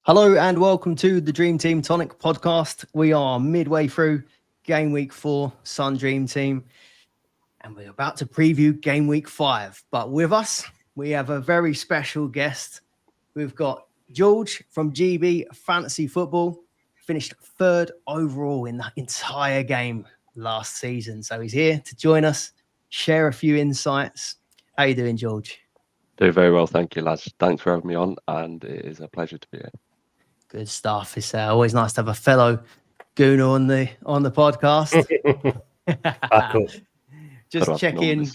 Hello and welcome to the Dream Team Tonic podcast. We are midway through Game Week 4 Sun Dream Team and we're about to preview Game Week 5. But with us, we have a very special guest. We've got George from GB Fantasy Football, finished third overall in the entire game last season. So he's here to join us, share a few insights. How you doing, George? Doing very well, thank you, lads. Thanks for having me on, and it is a pleasure to be here. Good stuff. It's always nice to have a fellow Gooner on the podcast. Just check in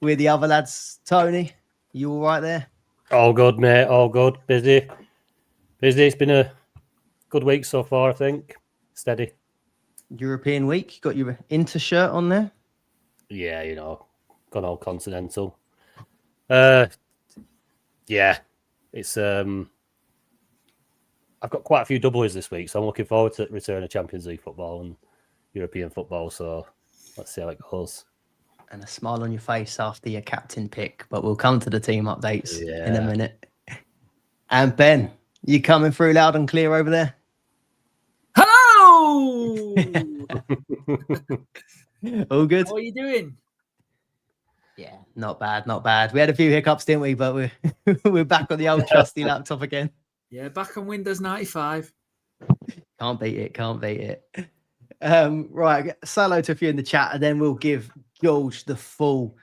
with the other lads. Tony, you all right there? All good, mate. All good. Busy. It's been a good week so far, I think. Steady. European week. Got your Inter shirt on there? Yeah, gone all continental. Yeah, it's I've got quite a few doubles this week, so I'm looking forward to return of Champions League football and European football. So let's see how it goes. And a smile on your face after your captain pick, but we'll come to the team updates in a minute. And Ben, you coming through loud and clear over there? Hello! All good? How are you doing? Yeah, not bad. We had a few hiccups, didn't we? But we're back on the old trusty laptop again. Yeah, back on Windows 95. Can't beat it. Right, say hello to a few in the chat, and then we'll give George the full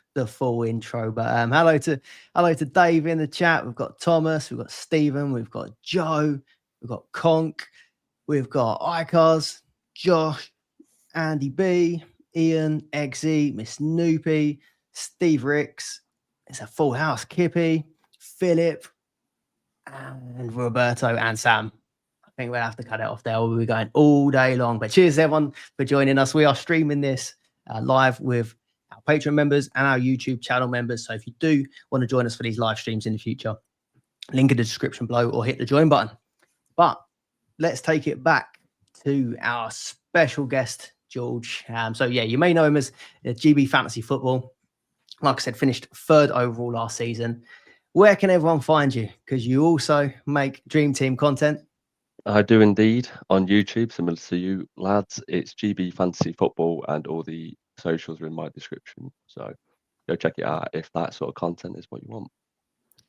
intro. But hello to Dave in the chat. We've got Thomas, we've got Stephen, we've got Joe, we've got Conk, we've got Icars, Josh, Andy B, Ian, Eggsy, Miss Noopy, Steve Ricks. It's a full house. Kippy, Philip, and Roberto and Sam. I think we'll have to cut it off there. We'll be going all day long. But cheers, everyone, for joining us. We are streaming this live with our Patreon members and our YouTube channel members. So if you do want to join us for these live streams in the future, link in the description below or hit the join button. But let's take it back to our special guest, George. So yeah, you may know him as GB Fantasy Football. Like I said, finished third overall last season. Where can everyone find you? Because you also make Dream Team content. I do indeed on YouTube, similar to you lads. It's GB Fantasy Football, and all the socials are in my description. So go check it out if that sort of content is what you want.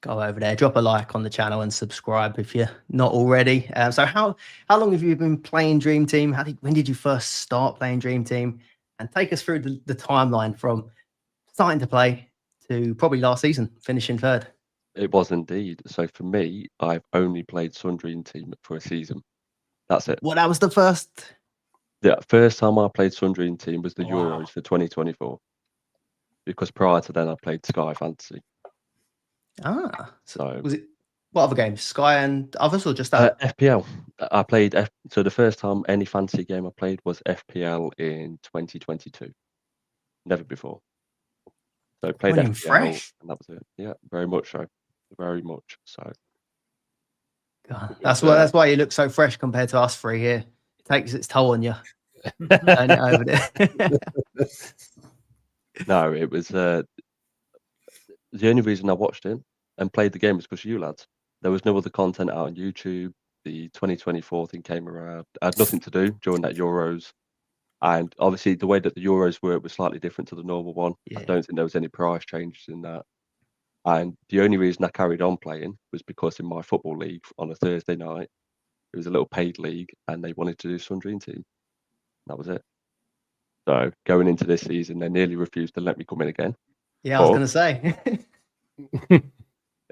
Go over there, drop a like on the channel, and subscribe if you're not already. So how long have you been playing Dream Team? When did you first start playing Dream Team? And take us through the timeline from starting to play to probably last season, finishing third. It was indeed. So for me, I've only played Sun Dream Team for a season. That's it. Well, that was the first. Yeah, first time I played Sun Dream Team was the Euros for 2024. Because prior to then, I played Sky Fantasy. So was it what other games? Sky and others, or just that? FPL. I played so the first time any fantasy game I played was FPL in 2022. Never before. So I played FPL, fresh. and that was it. Yeah, very much so. Very much so. God, that's why you look so fresh compared to us three here. It takes its toll on you. Turn it over there. No, it was the only reason I watched it and played the game was because of you lads. There was no other content out on YouTube. The 2024 thing came around. I had nothing to do during that Euros. And obviously the way that the Euros work was slightly different to the normal one. Yeah. I don't think there was any price changes in that. And the only reason I carried on playing was because in my football league on a Thursday night, it was a little paid league and they wanted to do Sun Dream Team. That was it. So going into this season, they nearly refused to let me come in again. Yeah, I was going to say.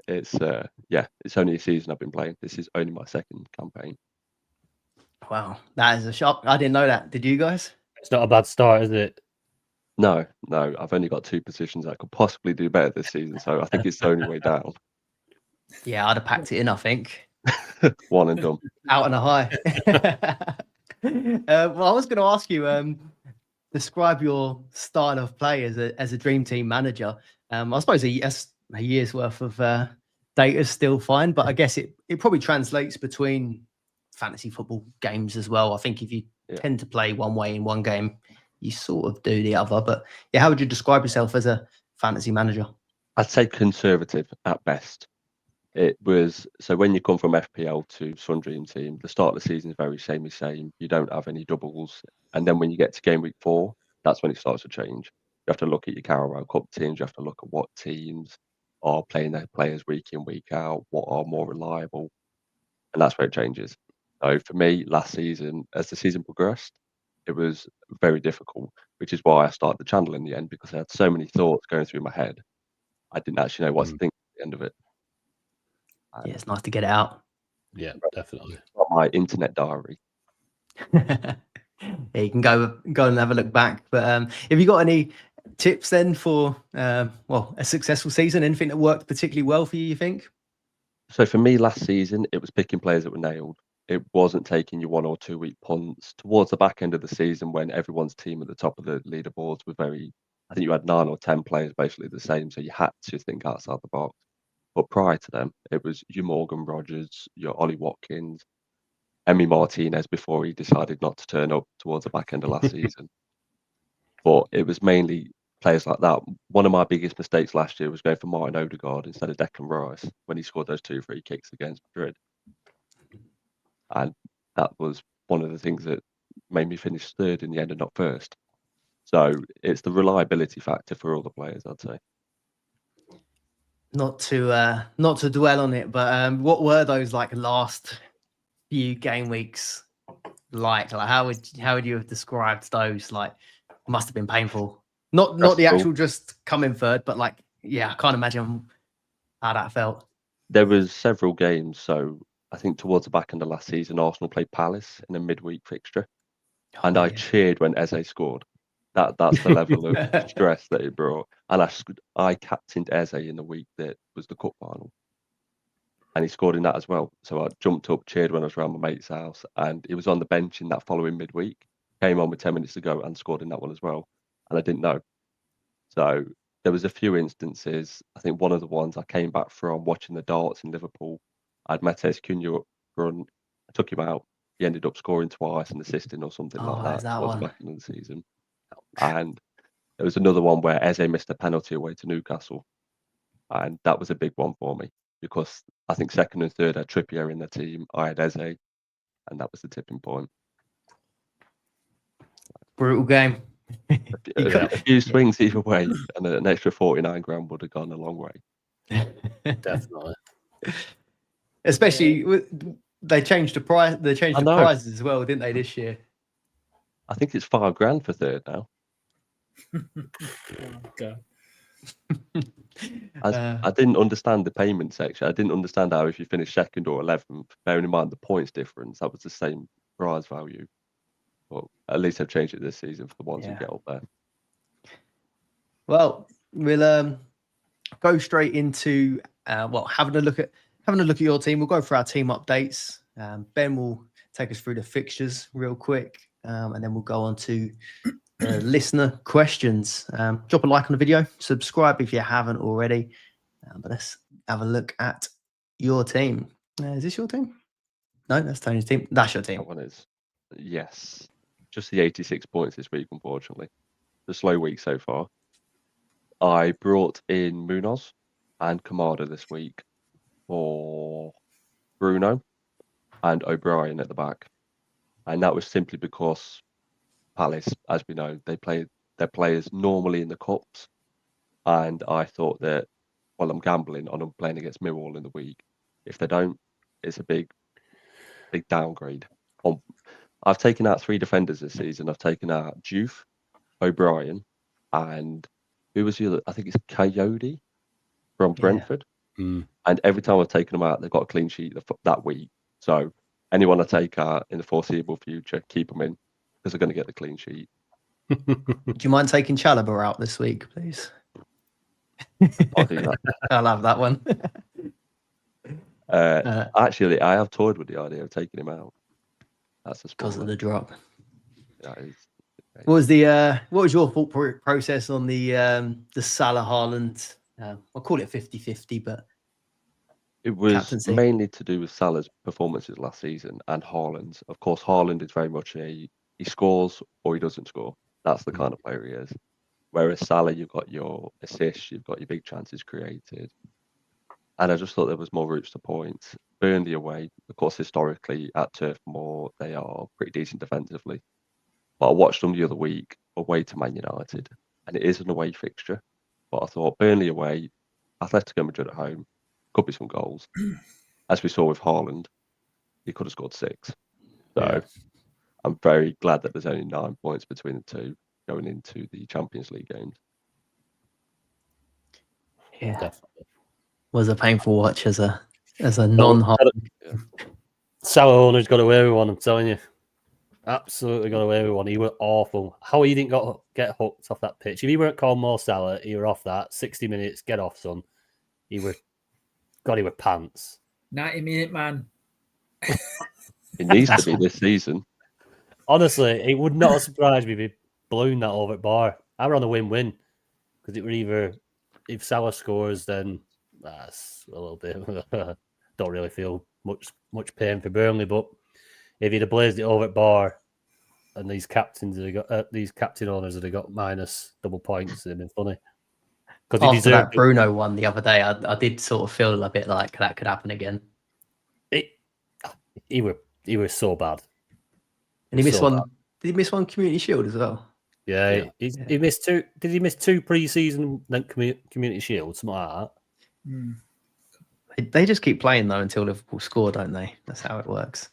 It's only a season I've been playing. This is only my second campaign. Wow, that is a shock. I didn't know that. Did you guys? It's not a bad start, is it? No. I've only got 2 positions I could possibly do better this season, so I think it's the only way down. Yeah, I'd have packed it in, I think. One and done. Out and a high. Well, I was going to ask you, describe your style of play as a Dream Team manager. I suppose a year's worth of data is still fine, but I guess it probably translates between fantasy football games as well. I think if you tend to play one way in one game, you sort of do the other. But yeah, how would you describe yourself as a fantasy manager? I'd say conservative at best. It was so when you come from FPL to Sun Dream Team, the start of the season is very same. You don't have any doubles, and then when you get to game week 4, that's when it starts to change. You have to look at your Carabao Cup teams. You have to look at what teams are playing their players week in, week out, what are more reliable, and that's where it changes. So for me, last season, as the season progressed, it was very difficult, which is why I started the channel in the end because I had so many thoughts going through my head. I didn't actually know what to think at the end of it. Yeah, it's nice to get it out. Yeah, definitely. It's not my internet diary. Yeah, you can go and have a look back. But have you got any tips then for well, a successful season? Anything that worked particularly well for you? You think? So for me, last season, it was picking players that were nailed. It wasn't taking your 1 or 2 week punts. Towards the back end of the season, when everyone's team at the top of the leaderboards were very, I think you had 9 or 10 players basically the same, so you had to think outside the box. But prior to them, it was your Morgan Rogers, your Ollie Watkins, Emi Martinez before he decided not to turn up towards the back end of last season. But it was mainly players like that. One of my biggest mistakes last year was going for Martin Odegaard instead of Declan Rice when he scored those 2 free kicks against Madrid. And that was one of the things that made me finish third in the end and not first. So it's the reliability factor for all the players, I'd say. Not to dwell on it, but what were those like last few game weeks like? Like how would you have described those? Like must have been painful. Not the Stressful. actual just coming third, but like yeah, I can't imagine how that felt. There was several games. So I think towards the back end of last season, Arsenal played Palace in a midweek fixture, and Oh, I yeah. cheered when Eze scored. That's the level of stress that it brought. And I captained Eze in the week that was the cup final, and he scored in that as well. So I jumped up, cheered when I was around my mate's house, and he was on the bench in that following midweek. Came on with 10 minutes to go and scored in that one as well, and I didn't know. So there was a few instances. I think one of the ones I came back from watching the darts in Liverpool. I'd met Cunha up front. I took him out. He ended up scoring twice and assisting or something like Oh, that is that towards the one? back end of the season. And there was another one where Eze missed a penalty away to Newcastle, and that was a big one for me because I think second and third had Trippier in the team. I had Eze, and that was the tipping point. Brutal game. You A got- few swings either way, and an extra 49 grand would have gone a long way. Definitely. Especially they changed the price. They changed I the know. prizes as well, didn't they, this year? I think it's 5 grand for third now. Okay. I didn't understand the payment section. I didn't understand how if you finish second or 11th, bearing in mind the points difference, that was the same prize value. But at least they've changed it this season for the ones who Yeah. get up there. Well, we'll go straight into having a look at your team. We'll go for our team updates. Ben will take us through the fixtures real quick, and then we'll go on to listener questions. Drop a like on the video, subscribe if you haven't already. But let's have a look at your team. Is this your team? No, that's Tony's team. That's your team. That one is, yes, just the 86 points this week, unfortunately. The slow week so far. I brought in Munoz and Kamada this week for Bruno and O'Brien at the back. And that was simply because Palace, as we know, they play their players normally in the cups. And I thought that, well, I'm gambling on them playing against Millwall in the week. If they don't, it's a big downgrade. I've taken out 3 defenders this season. I've taken out Juve, O'Brien, and who was the other? I think it's Coyote from Brentford. Mm. And every time I've taken them out, they've got a clean sheet that week. So anyone I take out in the foreseeable future, keep them in because they're going to get the clean sheet. Do you mind taking Chalobah out this week, please? I'll do that. I'll have that one. Actually, I have toyed with the idea of taking him out. That's a Because of spoiler. the drop. That is, What was your thought process on the Salah Haaland? I'll call it 50-50, but it was captaincy. mainly to do with Salah's performances last season and Haaland's. Of course, Haaland is very much he scores or he doesn't score. That's the kind of player he is. Whereas Salah, you've got your assists, you've got your big chances created. and I just thought there was more routes to points. Burnley away, of course, historically at Turf Moor, they are pretty decent defensively. But I watched them the other week away to Man United, and it is an away fixture. But I thought Burnley away, Atletico Madrid at home, could be some goals. As we saw with Haaland, he could have scored 6. So I'm very glad that there's only 9 points between the two going into the Champions League games. Yeah, Definitely. was a painful watch as a non. Salah owner's got away with one, I'm telling you. Absolutely got away with one. He was awful. How he didn't get hooked off that pitch. If he weren't called Mo Salah, he were off that. 60 minutes, get off, son. He were pants. 90-minute man. It needs to be this season. Honestly, it would not surprise me if he ballooned that over at bar. I were on a win-win. Because it were either, if Salah scores, then that's a little bit. Don't really feel much pain for Burnley, but if he'd have blazed it over at bar, and these captain owners that have got minus double points, it'd have been funny. Because he After that deserved Bruno one the other day, I did sort of feel a bit like that could happen again. it. He was so bad, And he missed So one. bad. Did he miss one Community Shield as well? Yeah, he missed 2. Did he miss 2 pre-season then community shield, something like that? Hmm. They just keep playing though until Liverpool score, don't they? That's how it works.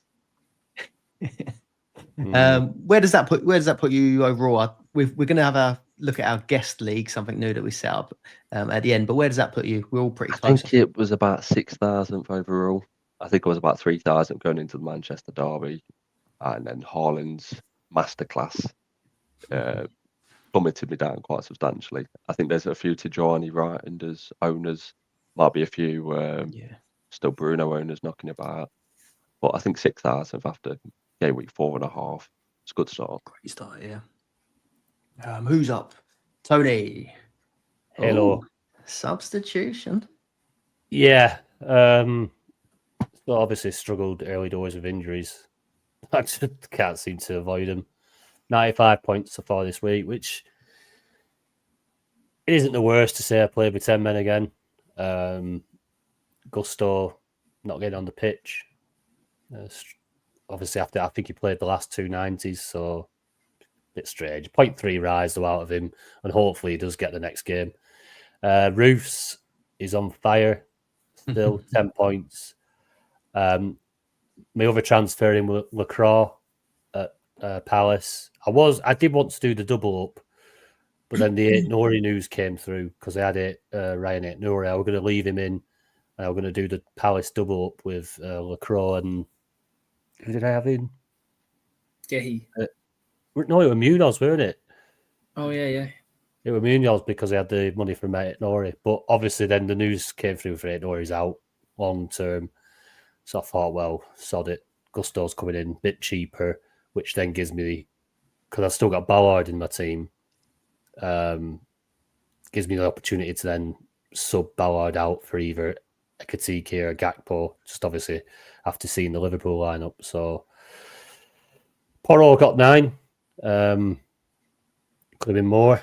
Where does that put you overall? We're going to have a look at our guest league, something new that we set up at the end. But where does that put you? We're all pretty I close. think it was about 6,000th overall. I think it was about 3,000 going into the Manchester derby, and then Haaland's masterclass plummeted me down quite substantially. I think there's a few Tijani Reinders owners, might be a few still Bruno owners knocking about, but I think 6,000th after game week 4.5. It's a good start. Great start, yeah. Who's up? Tony. Hello. Oh, substitution. Yeah. So obviously struggled early doors with injuries. I just can't seem to avoid them. 95 points so far this week, which it isn't the worst to say I played with 10 men again. Gusto not getting on the pitch. Obviously, after I think he played the last 2 90s, so a bit strange. 0.3 rise though out of him, and hopefully he does get the next game. Roofs is on fire still, 10 points. My other transfer in with Lacroix at Palace. I did want to do the double up, but then the Nori news came through because I had it Ryan Nori. I was going to leave him in, and I was going to do the Palace double up with Lacroix and who did I have in? Gehi. No, it was Munoz, weren't it? Oh, yeah. It was Munoz because I had the money from Nori. But obviously then the news came through for Nori's out long term. So I thought, well, sod it. Gusto's coming in a bit cheaper, which then gives me, because I've still got Ballard in my team, gives me the opportunity to then sub Ballard out for either a Katiki or a Gakpo, just obviously after seeing the Liverpool lineup. So Porro got 9. Could have been more,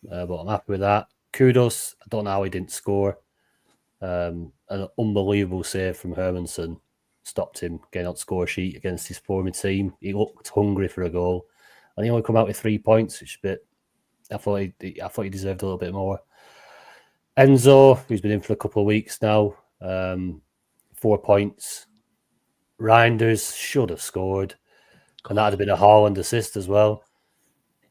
but I'm happy with that. Kudos, I don't know how he didn't score. An unbelievable save from Hermanson stopped him getting on score sheet against his former team. He looked hungry for a goal, and he only come out with 3 points, which is a bit. I thought he deserved a little bit more. Enzo, who's been in for a couple of weeks now, 4 points. Reinders should have scored, and that'd have been a Haaland assist as well.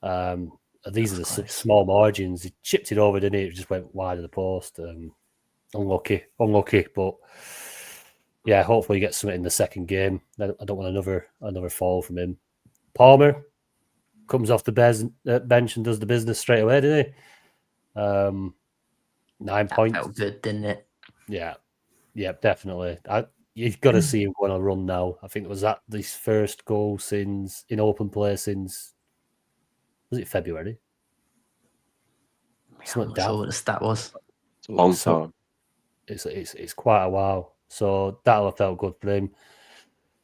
These are the small margins. He chipped it over, didn't he? It just went wide of the post. Unlucky, but yeah, hopefully he gets something in the second game. I don't want another fall from him. Palmer comes off the bench and does the business straight away, didn't he? 9 points. Felt good, didn't it? Yeah, definitely. You've got to see him go on a run now. I think it was his first goal in open play since, was it February? I'm not sure what the stat was. It's a long time. It's quite a while. So that'll have felt good for him.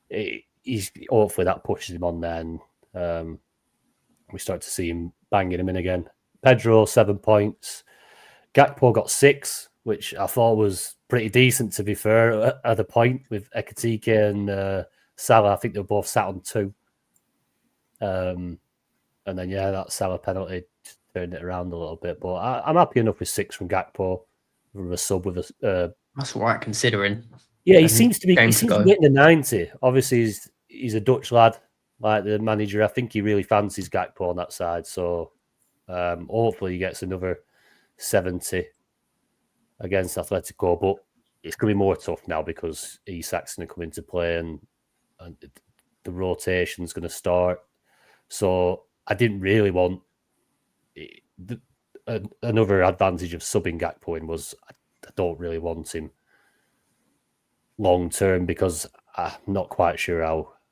He's hopefully that pushes him on then. We start to see him banging him in again. Pedro 7 points. Gakpo got 6, which I thought was pretty decent, to be fair, at the point with Ekatike and Salah. I think they were both sat on 2. And then, that Salah penalty turned it around a little bit. But I'm happy enough with 6 from Gakpo, from a sub with a... That's all right, considering. he seems to be game to go. getting the 90. Obviously, he's a Dutch lad, like the manager. I think he really fancies Gakpo on that side. So hopefully he gets another 70 against Atletico. But it's going to be more tough now because Isak's going to come into play and the rotation's going to start. So I didn't really want... another advantage of subbing Gakpo in was I don't really want him long term because I'm not quite sure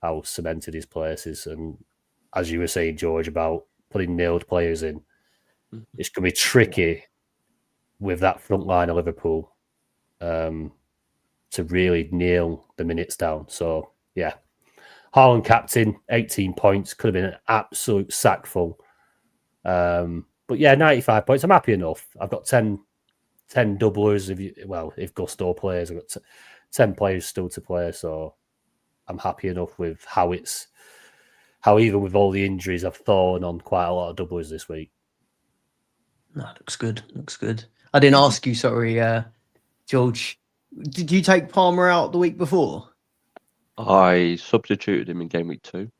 how cemented his place is. And as you were saying, George, about putting nailed players in, it's going to be tricky with that front line of Liverpool to really nail the minutes down. So, yeah. Haaland captain, 18 points, could have been an absolute sackful. But yeah, 95 points. I'm happy enough. I've got 10 doublers. If Gusto plays, I've got 10 players still to play. So I'm happy enough with how even with all the injuries, I've thrown on quite a lot of doublers this week. No, looks good. Looks good. I didn't ask you, sorry, George. Did you take Palmer out the week before? I substituted him in game week 2,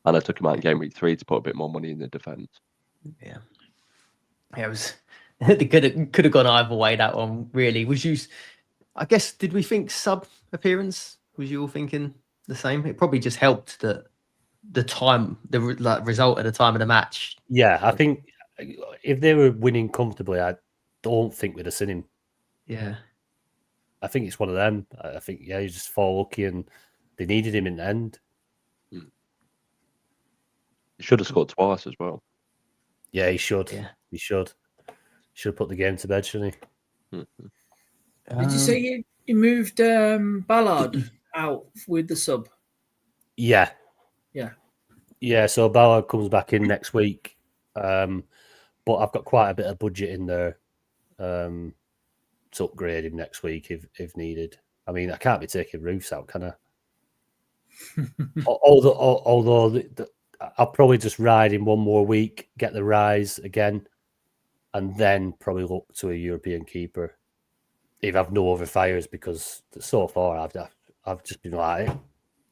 and I took him out in game week 3 to put a bit more money in the defence. Yeah, it was. It could have gone either way. That one really was you. I guess did we think sub appearance? Was you all thinking the same? It probably just helped that the time, the result at the time of the match. Yeah, I think if they were winning comfortably, I don't think we'd have seen him. Yeah, I think it's one of them. I think you just fall lucky, and they needed him in the end. He should have scored twice as well. Yeah, he should. Yeah. He should. Should have put the game to bed, shouldn't he? Did you say you moved Ballard out with the sub? Yeah. Yeah. Yeah, so Ballard comes back in next week. But I've got quite a bit of budget in there to upgrade him next week if needed. I mean, I can't be taking Roofs out, can I? Although I'll probably just ride him one more week, get the rise again, and then probably look to a European keeper if I've no other fires, because so far I've just been like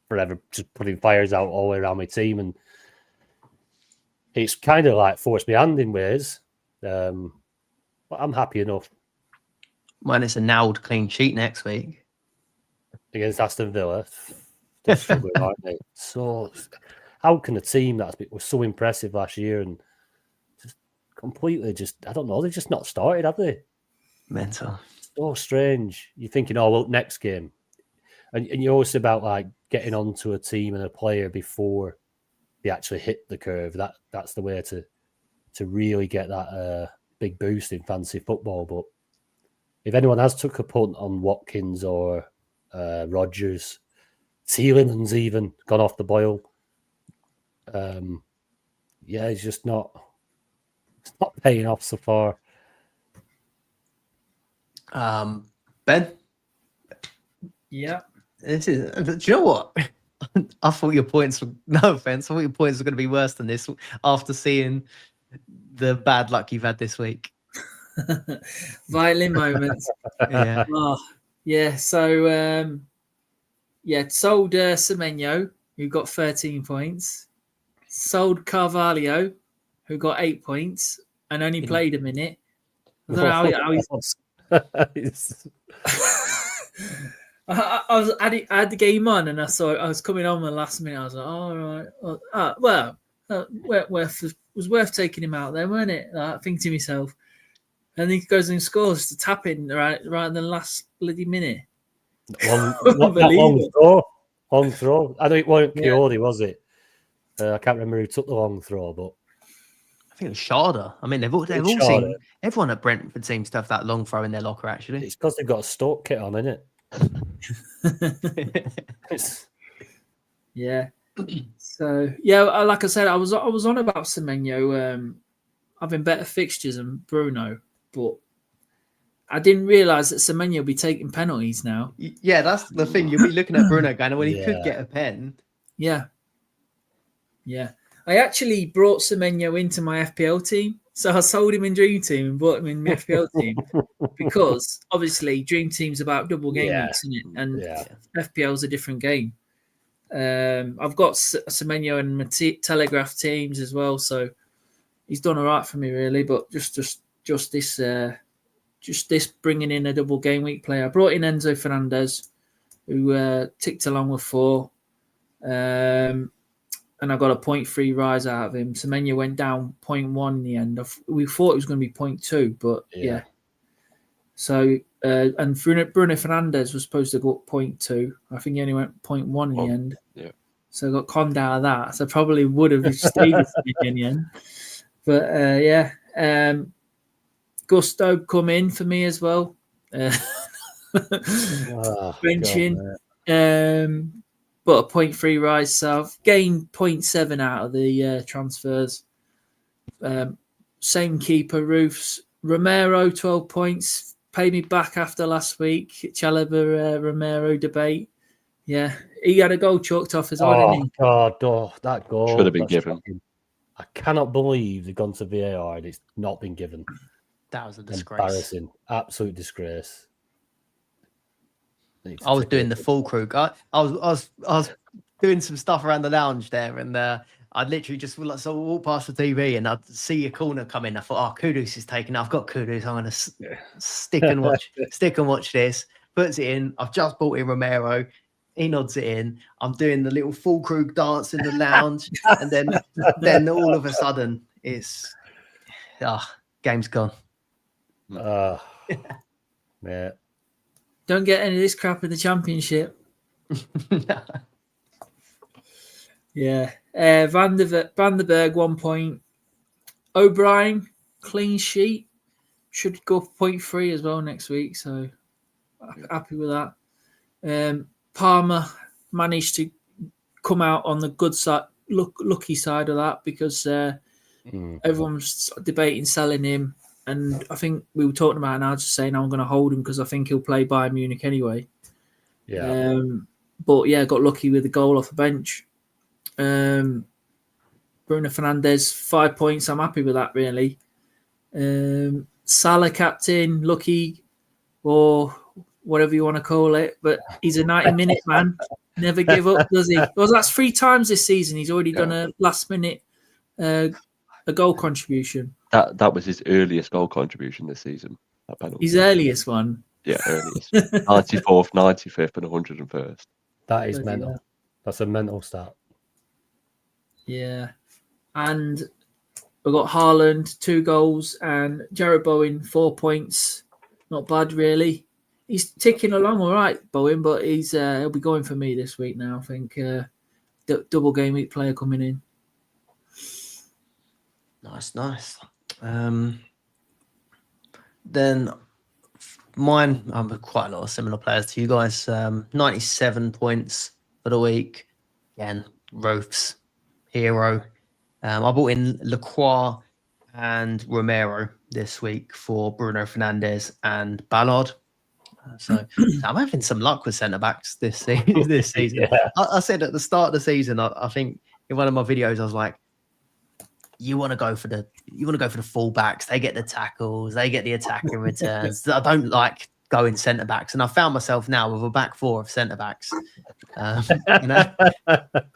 forever just putting fires out all the way around my team, and it's kind of like forced me hand in ways. But I'm happy enough. Mine is a nailed clean sheet next week Against Aston Villa. They're struggling, aren't they? So how can a team was so impressive last year and just completely I don't know, they've just not started, have they? Mental. So strange. You're thinking, oh, well, next game. And you're always about like getting onto a team and a player before they actually hit the curve. That's the way to really get that big boost in fantasy football. But if anyone has took a punt on Watkins or Rodgers, Tielemans even gone off the boil. It's just not paying off so far. Ben? Yeah. This is. Do you know what? I thought your points were, no offense, I thought your points were going to be worse than this after seeing the bad luck you've had this week. Violin moments. Yeah. Oh, yeah. So, sold Semenyo, who got 13 points. Sold Carvalho, who got 8 points and only played a minute. I don't know how he's... I had the game on, and I was coming on the last minute. I was like, "All right, was worth taking him out there, weren't it?" I think to myself, and he goes and scores to tap in right in the last bloody minute. Long throw. I know it wasn't Pioli, was it? I can't remember who took the long throw, but I think it was Sharda. I mean, they've all seen, everyone at Brentford seems to have that long throw in their locker, actually. It's because they've got a Stoke kit on, isn't it? Yeah. So like I said, I was on about Semenyo having better fixtures than Bruno, but I didn't realise that Semenyo will be taking penalties now. Yeah, that's the thing. You'll be looking at Bruno going, well, he could Yeah. get a pen. Yeah. Yeah. I actually brought Semenyo into my FPL team. So I sold him in Dream Team and brought him in my FPL team because obviously Dream Team's about double game Yeah. weeks, isn't it? And Yeah. FPL's a different game. I've got Semenyo in my Telegraph teams as well, so he's done all right for me really. But just this bringing in a double game week player. I brought in Enzo Fernandez, who ticked along with 4. And I got a 0.3 rise out of him. Semenyo went down 0.1 in the end. We thought it was going to be 0.2, but yeah. So, and Bruno Fernandez was supposed to go up 0.2. I think he only went 0.1 in the end. Yeah. So I got conned out of that. So probably would have stayed with me in the end. But yeah. Gusto come in for me as well. Benching. But a 0.3 rise, so I've gained 0.7 out of the transfers. Same keeper, Roofs. Romero, 12 points. Paid me back after last week. Chalobah Romero debate. Yeah, he had a goal chalked off as well, didn't he? God, that goal Should have been that's given. shocking. I cannot believe they've gone to VAR and it's not been given. That was a disgrace. Embarrassing. Absolute disgrace. I was doing the full crew. I was doing some stuff around the lounge there, and I'd literally just walk past the TV, and I'd see a corner come in. I thought, oh, Kudus is taking. I've got Kudus. I'm going to stick and watch this. Puts it in. I've just bought in Romero. He nods it in. I'm doing the little full crew dance in the lounge, and then all of a sudden it's game's gone. Yeah. Don't get any of this crap in the championship. Yeah. Van der Berg, 1 point. O'Brien, clean sheet. Should go 0.3 as well next week. So happy with that. Palmer managed to come out on the good side, lucky side of that because everyone's debating selling him. And I think we were talking about now, just saying I'm going to hold him because I think he'll play Bayern Munich anyway. Yeah. But yeah, got lucky with the goal off the bench. Bruno Fernandes, 5 points. I'm happy with that, really. Salah captain, lucky, or whatever you want to call it. But he's a 90-minute man. Never give up, does he? Well, that's 3 times this season. He's already done a last-minute a goal contribution. That was his earliest goal contribution this season. That penalty. His earliest one. Yeah, earliest. 94th, 95th, and 101st. That is Bloody mental. hell. That's a mental stat. Yeah. And we've got Haaland, 2 goals, and Jared Bowen, 4 points. Not bad, really. He's ticking along all right, Bowen, but he'll be going for me this week now, I think. Double game week player coming in. Nice. Then mine, I'm quite a lot of similar players to you guys. 97 points for the week. Again, Roofs, hero. I bought in Lacroix and Romero this week for Bruno Fernandes and Ballard. So I'm having some luck with centre backs this season. Yeah. I said at the start of the season, I think in one of my videos, I was like, you want to go for the fullbacks. They get the tackles, they get the attacking returns. I don't like going centre backs, and I found myself now with a back 4 of centre backs.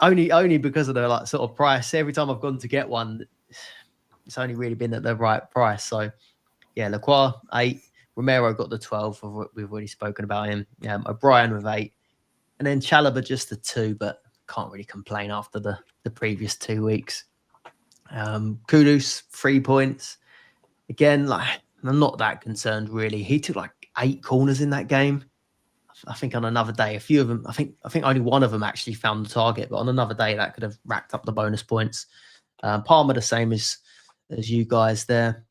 Only because of the sort of price. Every time I've gone to get one, it's only really been at the right price. So yeah, Lacroix 8, Romero got the 12. We've already spoken about him. O'Brien with 8, and then Chalobah just the 2, but can't really complain after the previous 2 weeks. Kudus 3 points. Again, I'm not that concerned really. He took 8 corners in that game. I think on another day, a few of them, I think only one of them actually found the target, but on another day that could have racked up the bonus points. Palmer the same as you guys there.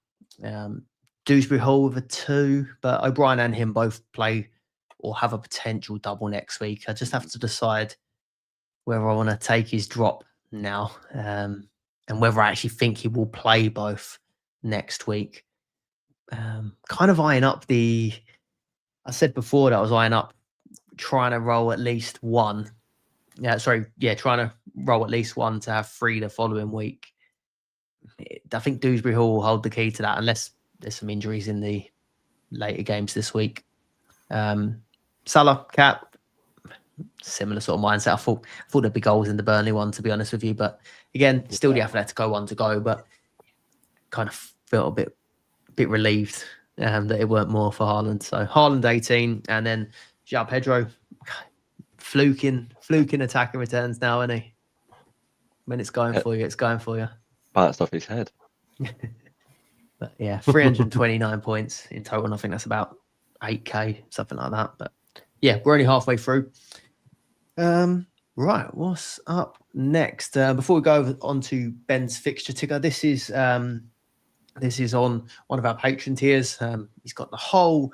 Dewsbury Hall with a 2, but O'Brien and him both play or have a potential double next week. I just have to decide whether I want to take his drop now. And whether I actually think he will play both next week. kind of eyeing up the. I said before that I was eyeing up trying to roll at least one. Yeah, sorry. Yeah, trying to roll at least one to have 3 the following week. I think Dewsbury Hall will hold the key to that unless there's some injuries in the later games this week. Salah, Cap, similar sort of mindset. I thought there'd be goals in the Burnley one, to be honest with you. But again, still the Atletico one to go. But kind of felt a bit relieved that it weren't more for Haaland. So Haaland 18, and then João Pedro fluking attacking returns now, isn't he? When it's going for you, it's going for you. Bounced off his head. But yeah, 329 points in total. And I think that's about 8k, something like that. But yeah, we're only halfway through. Right, what's up next? Before we go on to Ben's fixture ticker, this is on one of our patron tiers. He's got the whole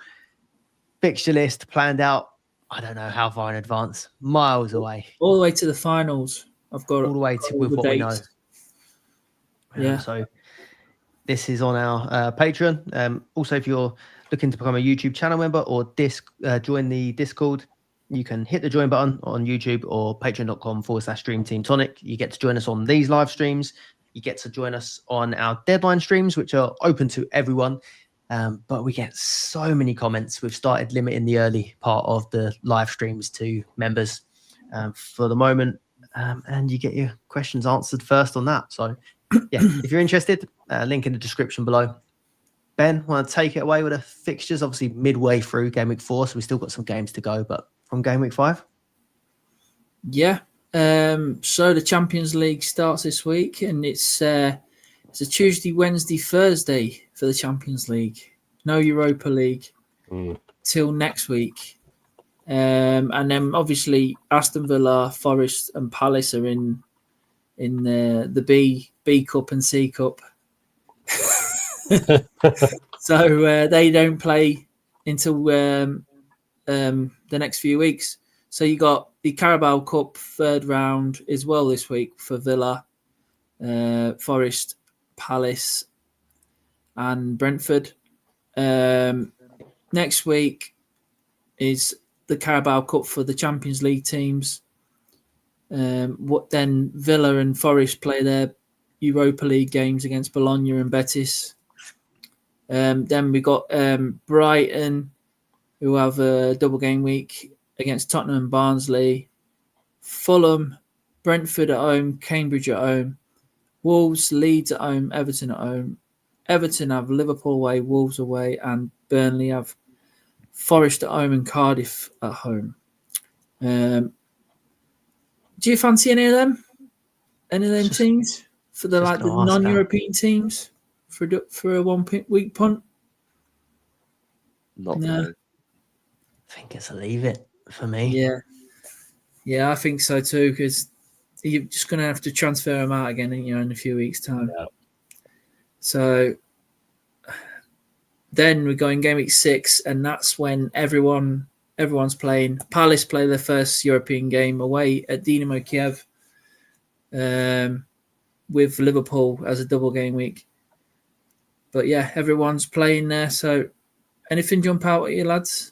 fixture list planned out. I don't know how far in advance, miles away, all the way to the finals. I've got all the way to with the what we know. dates. Yeah. So this is on our Patreon. Also, if you're looking to become a YouTube channel member or join the Discord, you can hit the join button on YouTube or patreon.com/Dream Team Tonic. You get to join us on these live streams. You get to join us on our deadline streams, which are open to everyone. But we get so many comments. We've started limiting the early part of the live streams to members for the moment. And you get your questions answered first on that. So, yeah, if you're interested, link in the description below. Ben, want to take it away with the fixtures? Obviously, midway through Game Week 4, so we've still got some games to go. But from Game Week 5? Yeah. So the Champions League starts this week, and it's a Tuesday, Wednesday, Thursday for the Champions League. No Europa League till next week. And then obviously Aston Villa, Forest, and Palace are in the B Cup and C Cup. So they don't play until the next few weeks. So you got the Carabao Cup third round as well this week for Villa, Forest, Palace, and Brentford. Next week is the Carabao Cup for the Champions League teams. Then Villa and Forest play their Europa League games against Bologna and Betis. Then we got Brighton, who have a double game week against Tottenham and Barnsley. Fulham, Brentford at home, Cambridge at home, Wolves, Leeds at home, Everton at home. Everton have Liverpool away, Wolves away, and Burnley have Forest at home and Cardiff at home. Do you fancy any of them? Any of them teams for the non-European teams for a 1 week punt? Not No. really. I think it's a leave it for me. Yeah, I think so too, because you're just going to have to transfer them out again, in a few weeks' time. Yeah. So then we go in Game Week 6, and that's when everyone's playing. Palace play their first European game away at Dynamo Kiev with Liverpool as a double game week. But yeah, everyone's playing there. So anything jump out at you, lads?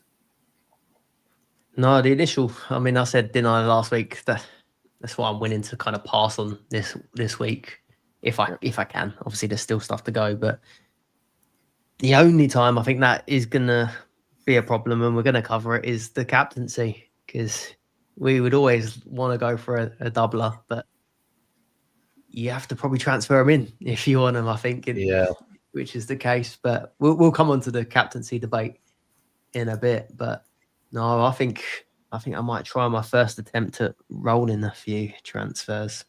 No, the initial. I mean, I said, didn't I, last week? That's why I'm willing to kind of pass on this week if I can. Obviously, there's still stuff to go, but the only time I think that is gonna be a problem, and we're gonna cover it, is the captaincy, because we would always want to go for a doubler, but you have to probably transfer them in if you want them. I think, which is the case. But we'll come on to the captaincy debate in a bit, but. No, I think I might try my first attempt at rolling a few transfers.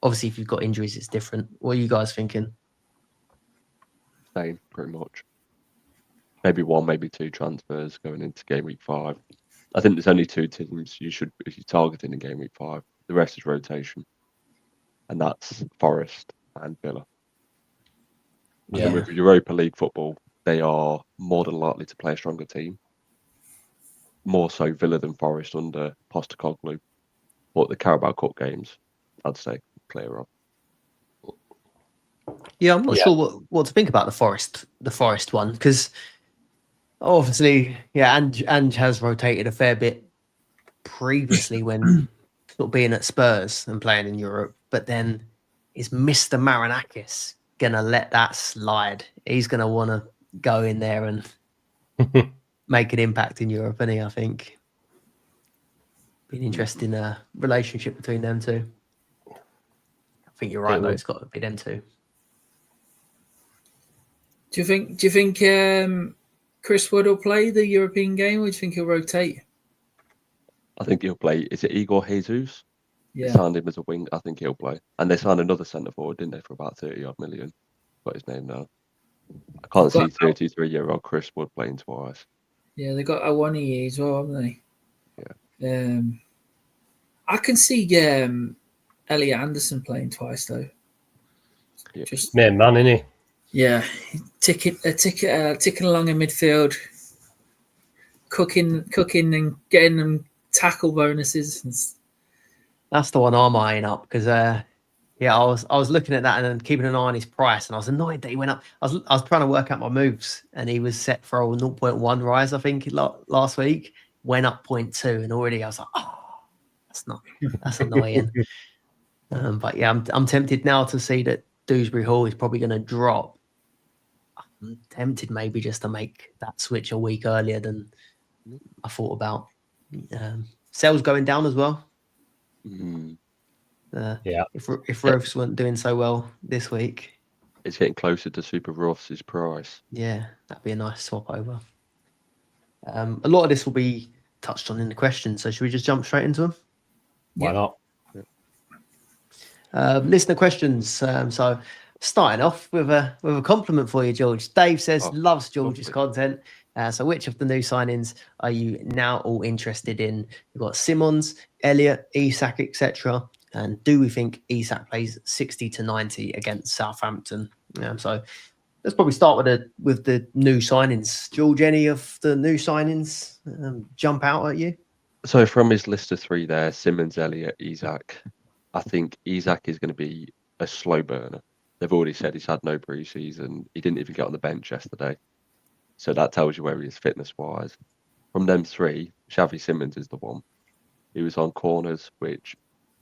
Obviously, if you've got injuries, it's different. What are you guys thinking? Same, pretty much. Maybe 1, maybe 2 transfers going into Game Week 5. I think there's only 2 teams you should be targeting in Game Week 5. The rest is rotation, and that's Forest and Villa. I think with Europa League football, they are more than likely to play a stronger team. More so Villa than Forest under Postecoglou. But the Carabao Cup games, I'd say, player on. Yeah, I'm not Yeah. sure what to think about the Forest one, because obviously, yeah, Ange has rotated a fair bit previously when sort of being at Spurs and playing in Europe, but then is Mr. Marinakis gonna let that slide? He's gonna want to go in there and make an impact in Europe, isn't he? I think. Be an interesting relationship between them two. I think you're right, It though. will. It's got to be them two. Do you think Chris Wood will play the European game, or do you think he'll rotate? I think he'll play. Is it Igor Jesus? They Yeah. signed him as a wing. I think he'll play. And they signed another centre forward, didn't they, for about 30 odd million? Got his name now. I can't see 33-year-old Chris Wood playing twice. Yeah, they got Awoniyi as well, haven't they? Yeah. I can see Elliot Anderson playing twice though. Yeah. Just Main man, isn't he? yeah, ticking along in midfield, cooking and getting them tackle bonuses. That's the one I'm eyeing up because, yeah, I was looking at that and then keeping an eye on his price, and I was annoyed that he went up. I was trying to work out my moves, and he was set for a 0.1 rise, I think, last week. Went up 0.2, and already I was like, oh, that's annoying. But yeah, I'm tempted now to see that Dewsbury Hall is probably going to drop. I'm tempted maybe just to make that switch a week earlier than I thought about. Sales going down as well. Yeah. If Rofs weren't doing so well this week, It's getting closer to Super Ross's price. yeah, that'd be a nice swap over. A lot of this will be touched on in the questions, so should we just jump straight into them? Why not? Listener questions. So starting off with a compliment for you, George. Dave says loves George's content. So which of the new signings are you now all interested in? We've got Simmons, Elliott, Isak, etc. And do we think Isak plays 60 to 90 against Southampton? So let's probably start with the new signings. George, any of the new signings jump out at you? So from his list of three there, Simmons, Elliott, Isak, I think Isak is going to be a slow burner. They've already said he's had no pre-season. He didn't even get on the bench yesterday. So that tells you where he is fitness-wise. From them three, Xavi Simmons is the one. He was on corners, which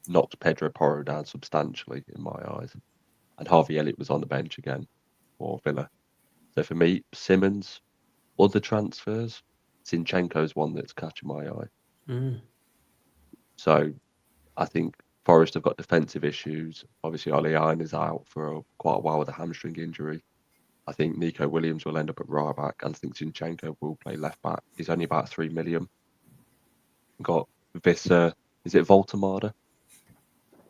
knocked Pedro Porro down substantially in my eyes. And Harvey Elliott was on the bench again for Villa. So for me, Simmons, other transfers, Zinchenko's one that's catching my eye. So I think Forest have got defensive issues. Obviously, Ollie Allen is out for quite a while with a hamstring injury. I think Nico Williams will end up at right back, and I think Zinchenko will play left back. He's only about 3 million. Got this, is it Voltemada?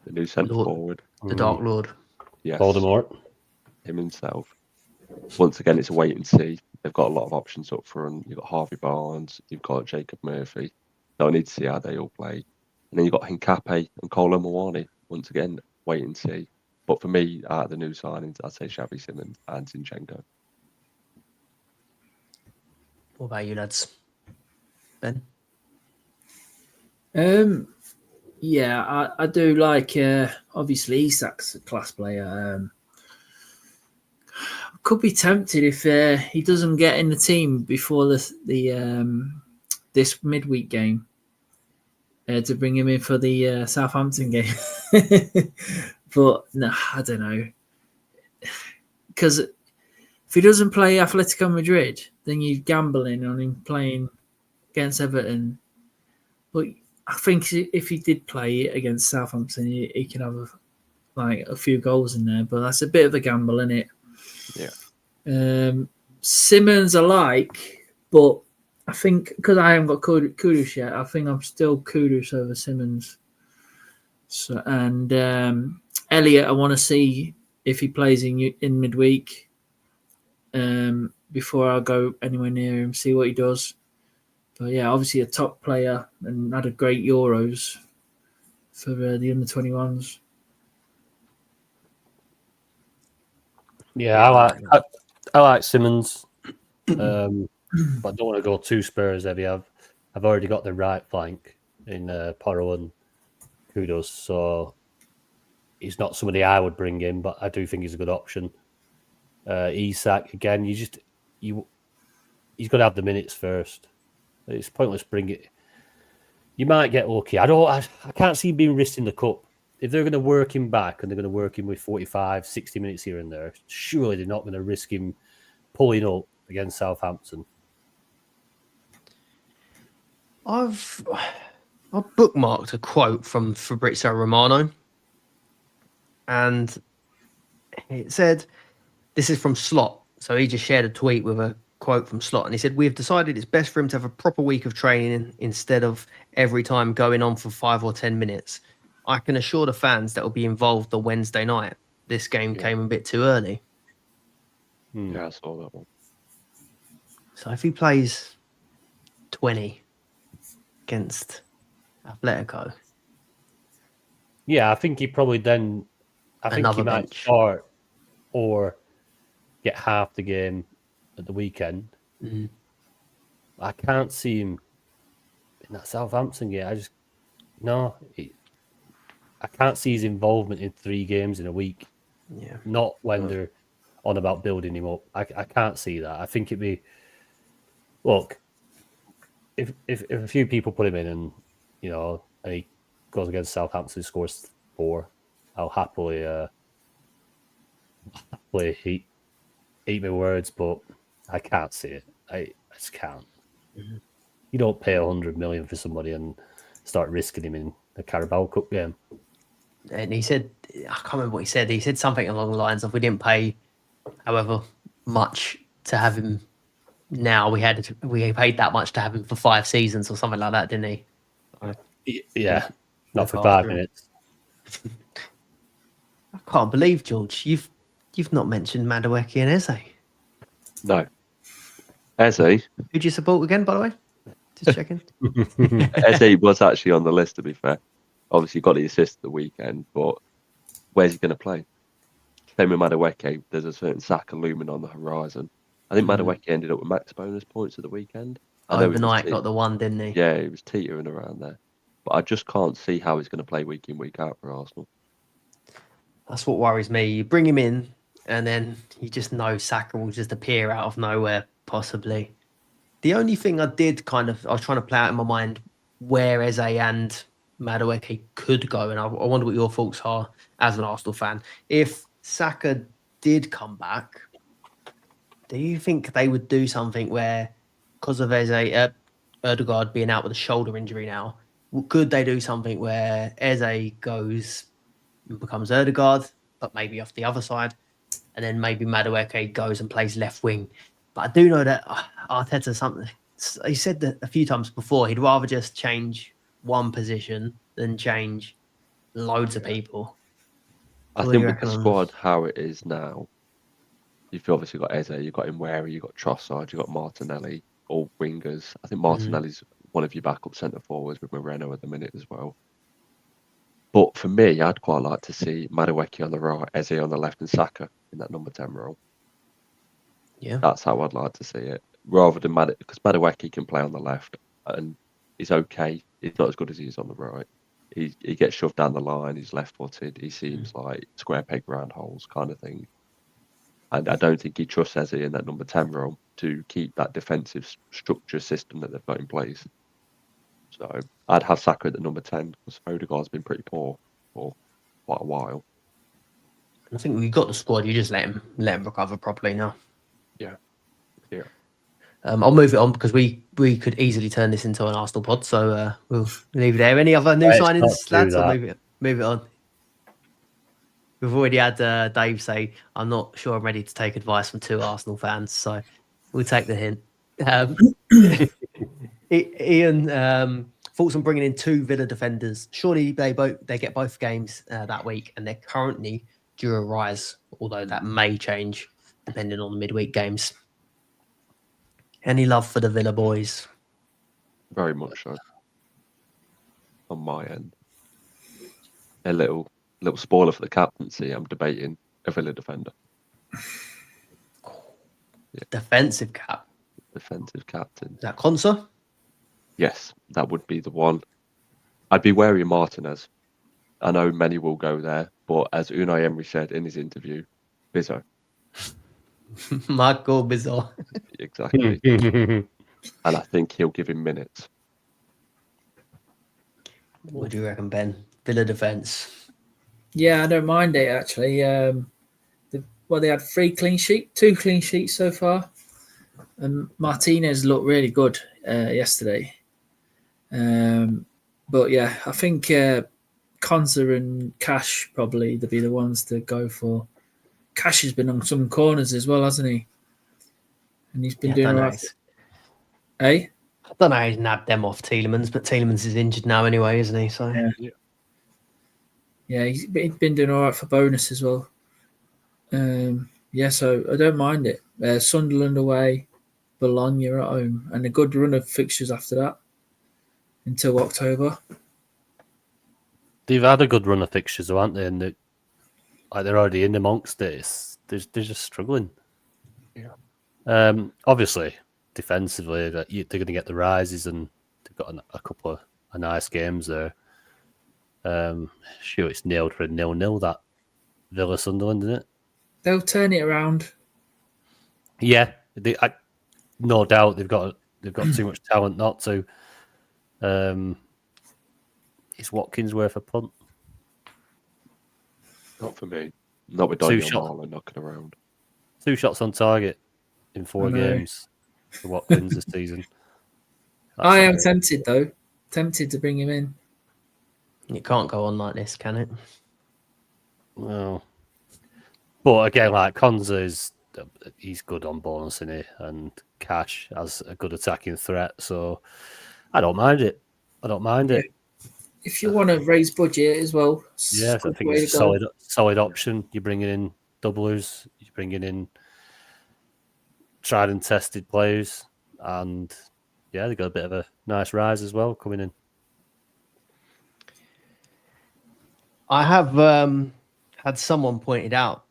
The new centre forward. The Dark Lord. Yes. Voldemort. Him himself. Once again, it's a wait and see. They've got a lot of options up front. You've got Harvey Barnes, you've got Jacob Murphy. So I need to see how they all play. And then you've got Hincape and Kolo Muani. Once again, wait and see. But for me, out of the new signings, I'd say Xavi Simmons and Zinchenko. What about you, lads? Ben? Yeah, I do like. Obviously, Isak's a class player. Could be tempted if he doesn't get in the team before the this midweek game to bring him in for the Southampton game. But no, I don't know, because if he doesn't play Atletico Madrid, then you're gambling on him playing against Everton. But I think if he did play against Southampton, he can have a few goals in there. But that's a bit of a gamble, isn't it? Yeah. Simmons I like, but I think because I haven't got Kudus yet, I think I'm still Kudus over Simmons. So and Elliott, I want to see if he plays in midweek before I go anywhere near him, see what he does. But yeah, obviously a top player and had a great Euros for the under-21s. Yeah, I like Simmons, but I don't want to go too Spurs heavy. I've already got the right flank in Porro and Kudos, so he's not somebody I would bring in, but I do think he's a good option. Isak again. He's got to have the minutes first. It's pointless bring it. You might get lucky. I can't see him being risked in the cup. If they're going to work him back and they're going to work him with 45, 60 minutes here and there, surely they're not going to risk him pulling up against Southampton. I've bookmarked a quote from Fabrizio Romano, and it said, this is from Slot. So he just shared a tweet with a quote from Slot, and he said, "We have decided it's best for him to have a proper week of training instead of every time going on for 5 or 10 minutes. I can assure the fans that will be involved on Wednesday night. This game came a bit too early." Yeah, I saw that one. So if he plays 20 against Atletico, Yeah, I think he probably then. I think Another he might bench. start or get half the game at the weekend. Mhm. I can't see him in that Southampton game. I can't see his involvement in 3 games in a week. yeah, Not when they're on about building him up. I can't see that. I think it'd be look if a few people put him in and and he goes against Southampton, scores 4, I'll happily eat my words, but I can't see it. I just can't. Mhm. You don't pay 100 million for somebody and start risking him in a Carabao Cup game. and he said, I can't remember what he said. He said something along the lines of, "We didn't pay however much to have him. Now we paid that much to have him for 5 seasons or something like that, didn't he?" Yeah, not Look for after 5 him. minutes. I can't believe, George, you've not mentioned Madueke and Eze. No. Eze. Who do you support again, by the way? Just checking. Eze was actually on the list, to be fair. Obviously, got the assist at the weekend, but where's he going to play? Same with Madueke. There's a certain Saka looming on the horizon. I think Madueke ended up with max bonus points at the weekend. I know he was Overnight got the one, didn't he? Yeah, he was teetering around there. But I just can't see how he's going to play week in, week out for Arsenal. That's what worries me. You bring him in, and then you just know Saka will just appear out of nowhere, possibly. The only thing I was trying to play out in my mind where Eze and Madueke could go, and I wonder what your thoughts are as an Arsenal fan. If Saka did come back, do you think they would do something where, because of Erdegaard being out with a shoulder injury now, could they do something where Eze goes and becomes Erdegaard, but maybe off the other side, and then maybe Madueke goes and plays left wing? But I do know that Arteta, he said that a few times before, he'd rather just change one position than change loads of people. I What do think you with the reckon on- squad how it is now, you've obviously got Eze, you've got Imweri, you've got Trossard, you've got Martinelli, all wingers. I think Martinelli's one of your backup centre forwards with Moreno at the minute as well. But for me, I'd quite like to see Madueke on the right, Eze on the left, and Saka in that number 10 role. Yeah. That's how I'd like to see it. Rather than because Madueke can play on the left and he's okay. He's not as good as he is on the right. He gets shoved down the line. He's left-footed. He seems like square peg round holes kind of thing. And I don't think he trusts Eze in that number 10 role to keep that defensive structure system that they've got in place. So I'd have Saka at the number 10 because Odegaard's been pretty poor for quite a while. I think we've got the squad. You just let him recover properly now. Yeah. I'll move it on because we could easily turn this into an Arsenal pod. So we'll leave it there. Any other new Let's signings, not do lads? Or that. move it on. We've already had Dave say, "I'm not sure I'm ready to take advice from 2 Arsenal fans." So we'll take the hint. Ian, thoughts on bringing in 2 Villa defenders? Surely they get both games that week, and they're currently due a rise. Although that may change depending on the midweek games. Any love for the Villa boys? Very much so. On my end. A little spoiler for the captaincy. I'm debating a Villa defender. Defensive cap. Defensive captain. Is that Conser? Yes, that would be the one. I'd be wary of Martinez. I know many will go there, but as Unai Emery said in his interview, Bizzo. Michael Bizarre. Exactly. And I think he'll give him minutes. What do you reckon, Ben? Villa defence. Yeah, I don't mind it actually. They had 2 clean sheets so far, and Martinez looked really good yesterday. But yeah, I think Konza and Cash probably to be the ones to go for. Cash has been on some corners as well, hasn't he? And he's been doing all right. Eh? I don't know how he's nabbed them off Tielemans, but Tielemans is injured now anyway, isn't he? So yeah, he's been doing all right for bonus as well. Yeah, so I don't mind it. Sunderland away, Bologna at home, and a good run of fixtures after that until October. They've had a good run of fixtures, though, haven't they? And they're already in amongst it. They're just struggling. Yeah. Obviously, defensively, they're going to get the rises, and they've got a couple of nice games there. Sure, it's nailed for a 0-0 that Villa Sunderland, isn't it? They'll turn it around. Yeah, no doubt they've got too much talent not to. Is Watkins worth a punt? Not for me. Not with 2 Daniel shots. Marlon knocking around. 2 shots on target in 4 games for Watkins this season. I am tempted though. Tempted to bring him in. it can't go on like this, can it? Well, but again, like Konza he's good on bonus, isn't he? And Cash has a good attacking threat, so I don't mind it. If you want to raise budget as well, Yeah, I think it's a solid option. You're bringing in doublers, you're bringing in tried and tested players, and yeah, they got a bit of a nice rise as well coming in. I have had someone pointed out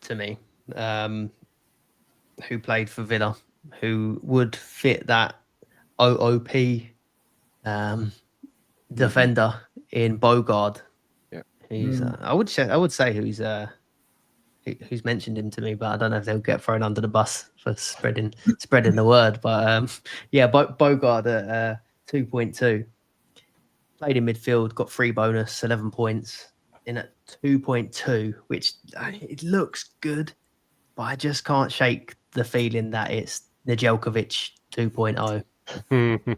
to me who played for Villa who would fit that OOP defender in Bogard. Yeah. He's I would say who's mentioned him to me, but I don't know if they'll get thrown under the bus for spreading the word. But yeah, Bogard at 2.2. Played in midfield, got 3 bonus, 11 points in at 2.2, which it looks good, but I just can't shake the feeling that it's Nedeljkovic 2.0.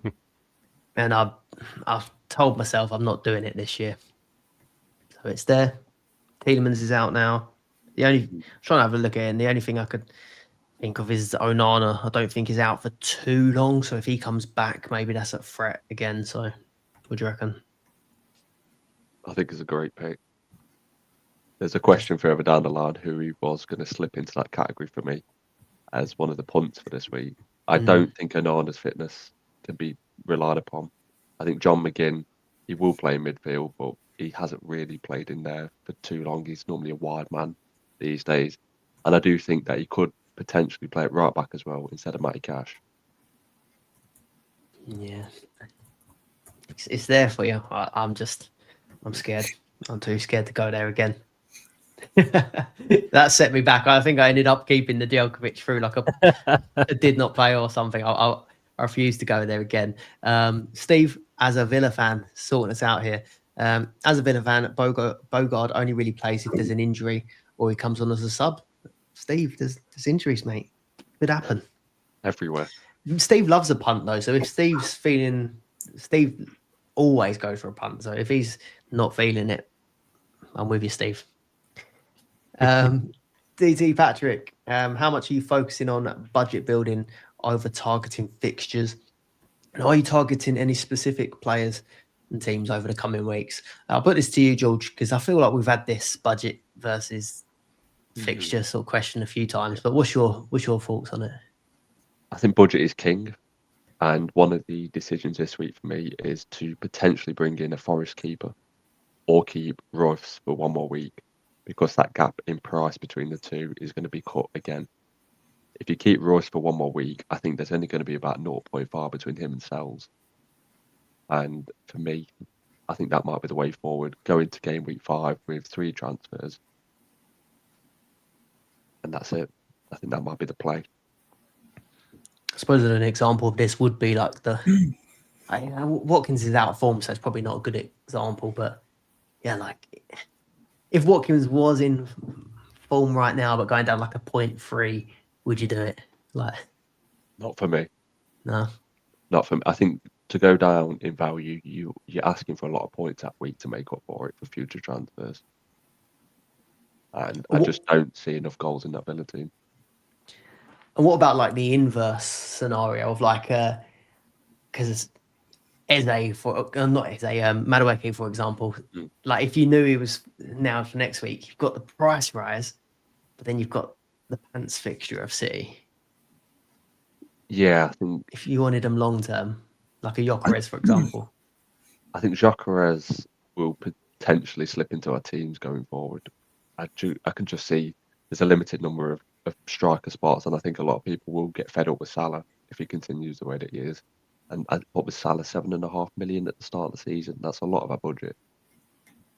And I've told myself I'm not doing it this year. So it's there. Tielemans is out now. I'm trying to have a look at it, and the only thing I could think of is Onana. I don't think he's out for too long, so if he comes back, maybe that's a threat again. So what do you reckon? I think it's a great pick. There's a question further down the line who he was going to slip into that category for me as one of the punts for this week. I don't think Onana's fitness can be relied upon. I think John McGinn, he will play in midfield, but he hasn't really played in there for too long. He's normally a wide man these days. And I do think that he could potentially play at right back as well instead of Matty Cash. Yeah. It's there for you. I'm scared. I'm too scared to go there again. That set me back. I think I ended up keeping the Nedeljkovic through like a did not play or something. I refuse to go there again. Steve, as a Villa fan, sorting us out here. As a Villa fan, Bogard only really plays if there's an injury or he comes on as a sub. Steve, there's injuries, mate. Could happen. Everywhere. Steve loves a punt though, so if Steve always goes for a punt. So if he's not feeling it, I'm with you, Steve. DT Patrick, how much are you focusing on budget building over targeting fixtures? And are you targeting any specific players and teams over the coming weeks? I'll put this to you, George, because I feel like we've had this budget versus fixture sort of question a few times. But what's your thoughts on it? I think budget is king. And one of the decisions this week for me is to potentially bring in a Forest keeper or keep Royce for one more week, because that gap in price between the two is going to be cut again. If you keep Royce for one more week, I think there's only going to be about 0.5 between him and Sells. And for me, I think that might be the way forward. Go into game week 5 with 3 transfers. And that's it. I think that might be the play. I suppose an example of this would be like Watkins is out of form, so it's probably not a good example. But yeah, like if Watkins was in form right now, but going down like a 0.3, would you do it? Like, Not for me. no. Not for me. I think to go down in value, you're asking for a lot of points that week to make up for it for future transfers. And I just don't see enough goals in that Villa team. And what about like the inverse scenario of like, because Eze not Eze, Madueke, for example, like if you knew he was now for next week, you've got the price rise, but then you've got the pants fixture of City. Yeah, I think If you wanted them long term, like a Gyökeres, for example. I think Gyökeres will potentially slip into our teams going forward. I can just see there's a limited number of striker spots, and I think a lot of people will get fed up with Salah if he continues the way that he is. And what was Salah, 7.5 million at the start of the season? That's a lot of our budget.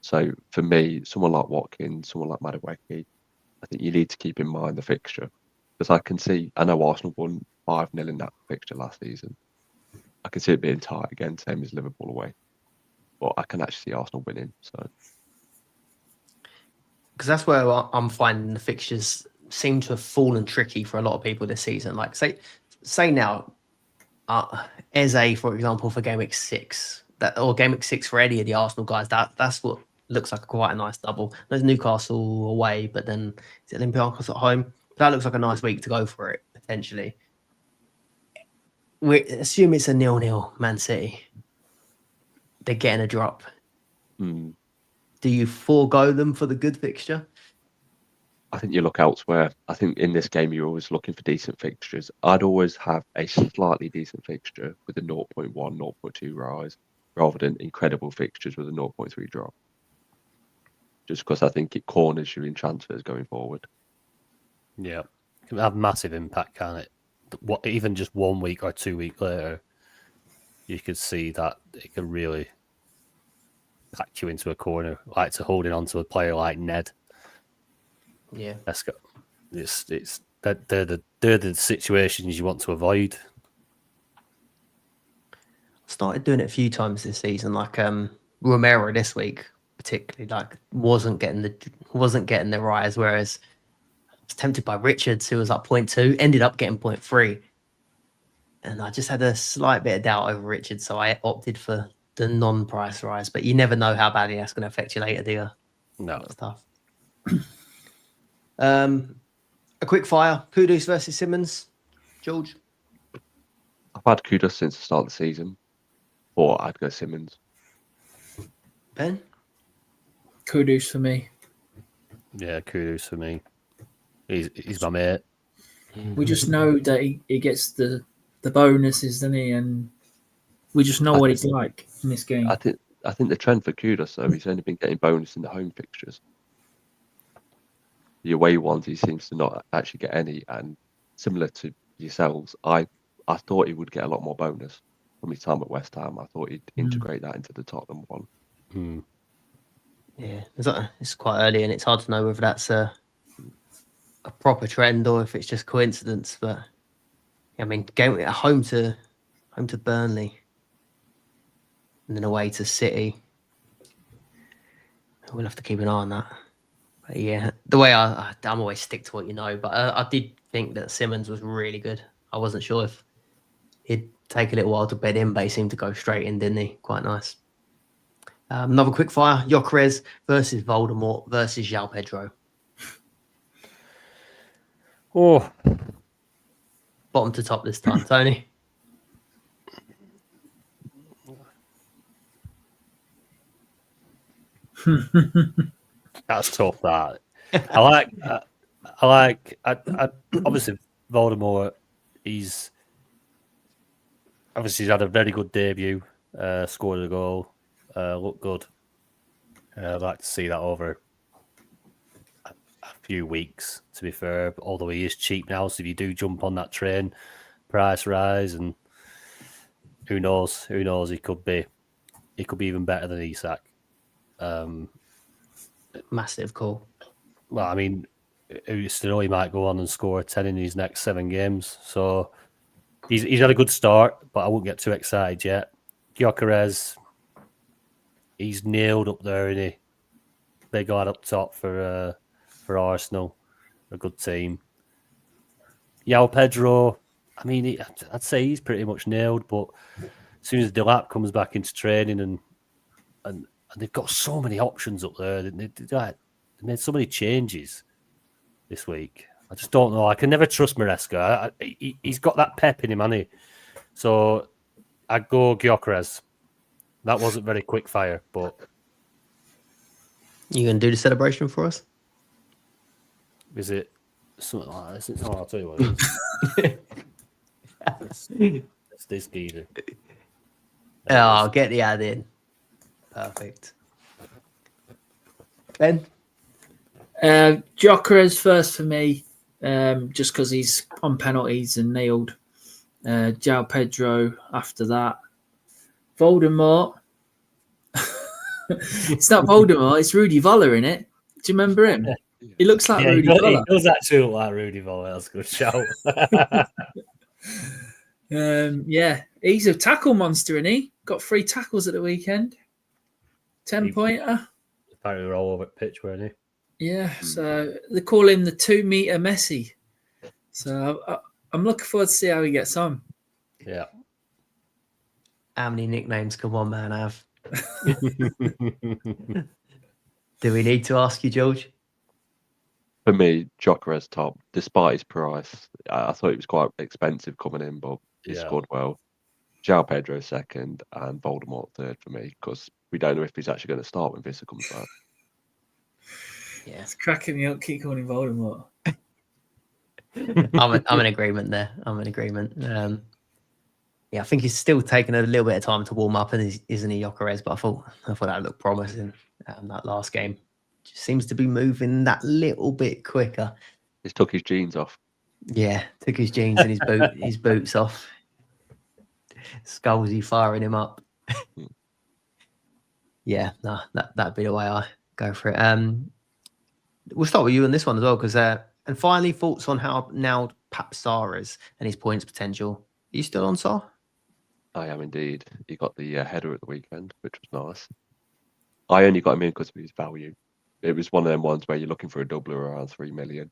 So for me, someone like Watkins, someone like Madueke, I think you need to keep in mind the fixture, because I know Arsenal won 5-0 in that fixture last season. I can see it being tight again, same as Liverpool away. But I can actually see Arsenal winning. So, because that's where I'm finding the fixtures seem to have fallen tricky for a lot of people this season. Like say now, Eze, for example, for game week 6, or game week 6 for any of the Arsenal guys, that's what looks like quite a nice double. There's Newcastle away, but then is it Olympiacos at home? That looks like a nice week to go for it potentially. We assume it's a 0-0 Man City. They're getting a drop. Do you forego them for the good fixture? I think you look elsewhere. I think in this game, you're always looking for decent fixtures. I'd always have a slightly decent fixture with a 0.1, 0.2 rise, rather than incredible fixtures with a 0.3 drop. Just because I think it corners you in transfers going forward. Yeah. It can have massive impact, can it? Even just 1 week or 2 weeks later, you could see that it can really pack you into a corner, like to holding on to a player like Ned. Yeah. Let's go. They're the situations you want to avoid. Started doing it a few times this season, like Romero this week, particularly, like wasn't getting the rise, whereas I was tempted by Richards, who was like 0.2, ended up getting 0.3. And I just had a slight bit of doubt over Richards, so I opted for the non-price rise. But you never know how badly that's going to affect you later, do you? No. That's tough. A quick fire. Kudus versus Simmons. George? I've had Kudus since the start of the season, or I'd go Simmons. Ben? Kudus for me. Yeah, Kudus for me. He's my mate. We just know that he gets the bonuses, doesn't he? And we just know what he's like in this game. I think the trend for Kudus, though, he's only been getting bonus in the home fixtures. The away ones, he seems to not actually get any. And similar to yourselves, I thought he would get a lot more bonus from his time at West Ham. I thought he'd integrate that into the Tottenham one. Yeah, it's quite early, and it's hard to know whether that's a proper trend or if it's just coincidence. But I mean, going at home to Burnley, and then away to City, we'll have to keep an eye on that. But yeah, the way I'm always stick to what you know. But I did think that Simmons was really good. I wasn't sure if he'd take a little while to bed in, but he seemed to go straight in, didn't he? Quite nice. Another quick fire: Gyökeres versus Voldemort versus João Pedro. Oh, Bottom to top this time, Tony. that's tough. That I like. Obviously, Voldemort. He's had a very good debut. Scored a goal. Looked good. I'd like to see that over a few weeks, to be fair. Although he is cheap now, so if you do jump on that train, price rise, and who knows? He could be even better than Isak. Massive call. Well, I mean, who still he might go on and score 10 in his next 7 games. So he's had a good start, but I won't get too excited yet. Gyökeres, he's nailed up there, isn't he? Big lad up top for Arsenal, a good team. João Pedro, I mean, I'd say he's pretty much nailed, but as soon as Delap comes back into training and they've got so many options up there, they made so many changes this week. I just don't know. I can never trust Maresca. He's got that pep in him, hasn't he? So I'd go Gyökeres. That wasn't very quick fire, but... You going to do the celebration for us? Is it something like this? I'll tell you what it is. It's this geezer. Oh, I'll get the ad in. Perfect. Ben? Gyökeres first for me, just because he's on penalties and nailed. João Pedro after that. Voldemort. It's not Voldemort, it's Rudy Voller in it. Do you remember him? He looks like Rudy Voller. He does actually look like Rudy Voller. That's a good shout. Yeah, he's a tackle monster, isn't he? Got 3 tackles at the weekend. 10-pointer. Apparently, we're all over the pitch, weren't he? Yeah, so they call him the 2-meter Messi. So I'm looking forward to see how he gets on. Yeah. How many nicknames can one man have? Do we need to ask you, George? For me, Gyökeres top, despite his price. I thought he was quite expensive coming in, but he scored well. João Pedro second and Voldemort third for me, because we don't know if he's actually going to start when Vissa comes back. Yeah, It's cracking me up. Keep calling him Voldemort. I'm in agreement there. I'm in agreement. Yeah, I think he's still taking a little bit of time to warm up, and isn't he, Gyökeres? But I thought that looked promising. That last game just seems to be moving that little bit quicker. He's took his jeans off. Yeah, took his jeans and his boots off. Skullsy firing him up. Yeah, no, that'd be the way I go for it. We'll start with you on this one as well, because and finally, thoughts on how now Pap Sarr is and his points potential. Are you still on Sarr? I am indeed. He got the header at the weekend, which was nice. I only got him in because of his value. It was one of them ones where you're looking for a doubler around 3 million.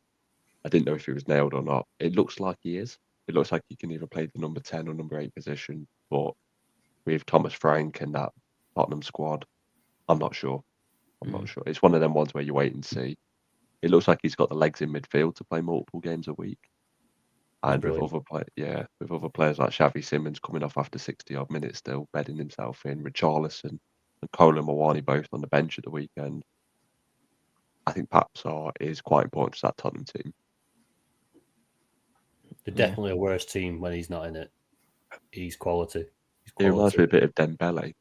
I didn't know if he was nailed or not. It looks like he is. It looks like he can either play the number 10 or number 8 position, but with Thomas Frank and that Tottenham squad, I'm not sure. I'm not sure. It's one of them ones where you wait and see. It looks like he's got the legs in midfield to play multiple games a week. And with other players like Xavi Simons coming off after 60-odd minutes still, bedding himself in, Richarlison and Colin Mawani both on the bench at the weekend. I think Pap Sarr is quite important to that Tottenham team. They're definitely a worse team when he's not in it. He's quality. He reminds me a bit of Dembele.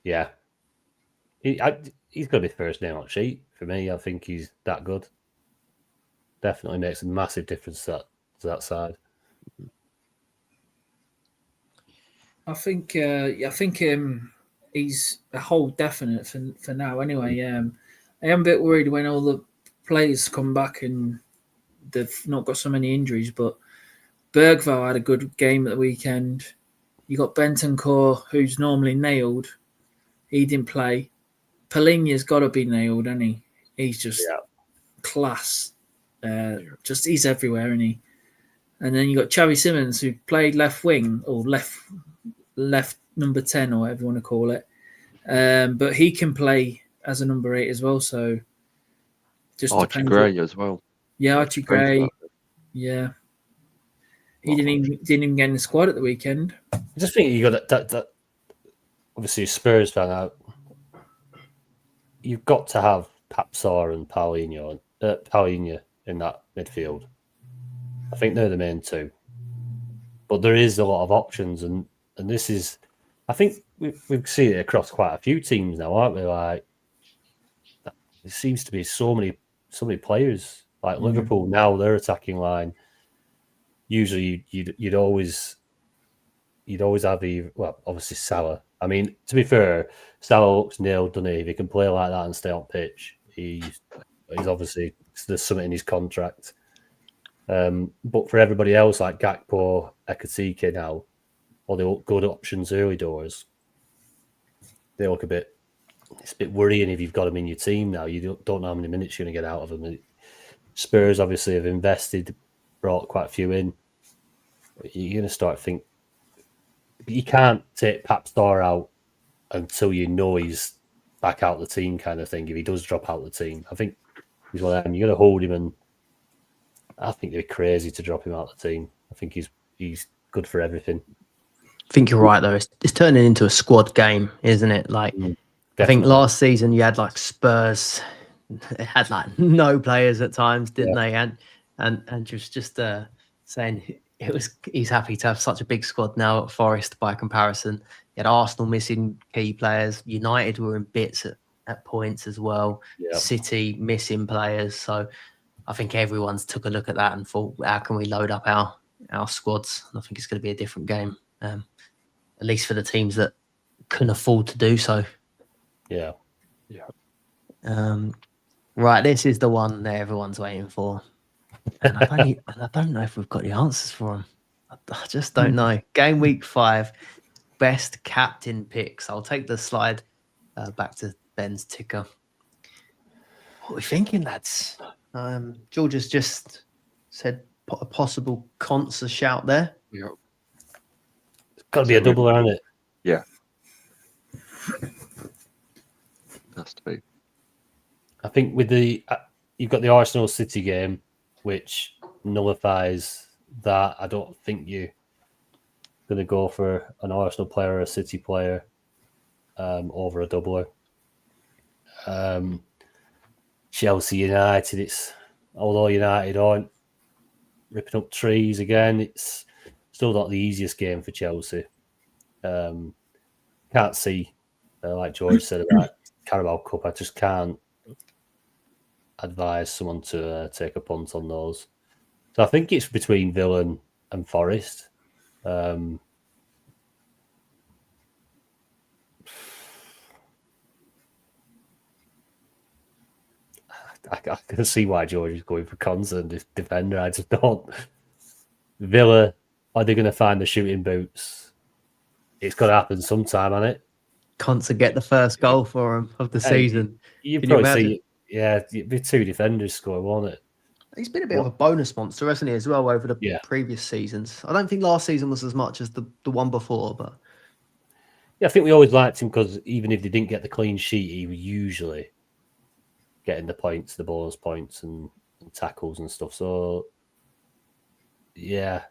Yeah. He's got to be first name on sheet for me. I think he's that good. Definitely makes a massive difference to that side. I think he's a whole definite for now. Anyway, I am a bit worried when all the players come back and they've not got so many injuries. But Bergvall had a good game at the weekend. You got Bentancur, who's normally nailed. He didn't play. Palinha's got to be nailed, hasn't he? He's just class. He's everywhere, isn't he? And then you got Xavi Simons, who played left wing or left number 10 or whatever you want to call it. But he can play as a number 8 as well. So just Archie Gray as well. Yeah, Archie Gray. Yeah. He didn't even get in the squad at the weekend. I just think you got that obviously Spurs fan out. You've got to have Pap Sarr and Paulinho in that midfield. I think they're the main two. But there is a lot of options, and this is, I think we've seen it across quite a few teams now, aren't we? Like, there seems to be so many players. Like Liverpool now, their attacking line. Usually, you'd always have obviously Salah. I mean, to be fair, Salah looks nailed, doesn't he? If he can play like that and stay on pitch, he's obviously there's something in his contract. But for everybody else, like Gakpo, Ekatike now, or the good options early doors, they look it's a bit worrying if you've got them in your team now. You don't know how many minutes you're going to get out of them. Spurs obviously have invested, brought quite a few in. You're going to start thinking, you can't take Pap Star out until you know he's back out the team kind of thing. If he does drop out the team, I think he's one of them. You're going to hold him, and I think they're crazy to drop him out the team. I think he's good for everything. I think you're right though. It's turning into a squad game, isn't it? Like I think last season you had like Spurs, it had like no players at times, didn't they? And just saying he's happy to have such a big squad now at Forest by comparison. You had Arsenal missing key players. United were in bits at points as well. Yeah. City missing players. So I think everyone's took a look at that and thought, how can we load up our squads? And I think it's going to be a different game, at least for the teams that can afford to do so. Yeah. Right, this is the one that everyone's waiting for. And I don't know if we've got the answers for them. I just don't know. Game week 5, best captain picks. I'll take the slide back to Ben's ticker. What are we thinking, lads? George has just said a possible Consa shout there. Yeah. It's got to be a double, hasn't it? Yeah. Has to be. I think with you've got the Arsenal City game, which nullifies that. I don't think you're going to go for an Arsenal player or a City player over a doubler. Chelsea United, although United aren't ripping up trees again, it's still not the easiest game for Chelsea. Can't see, like George said about Carabao Cup, I just can't advise someone to take a punt on those. So I think it's between Villa and Forest. I can see why George is going for Consa and this defender. I just don't. Villa, are they going to find the shooting boots? It's got to happen sometime, hasn't it? Consa get the first goal for him of the season. You probably see, it'd be 2 defenders score, won't it? He's been a bit of a bonus monster, hasn't he, as well, over the previous seasons. I don't think last season was as much as the one before, but yeah, I think we always liked him because even if they didn't get the clean sheet, he was usually getting the points, the bonus points and tackles and stuff. So yeah,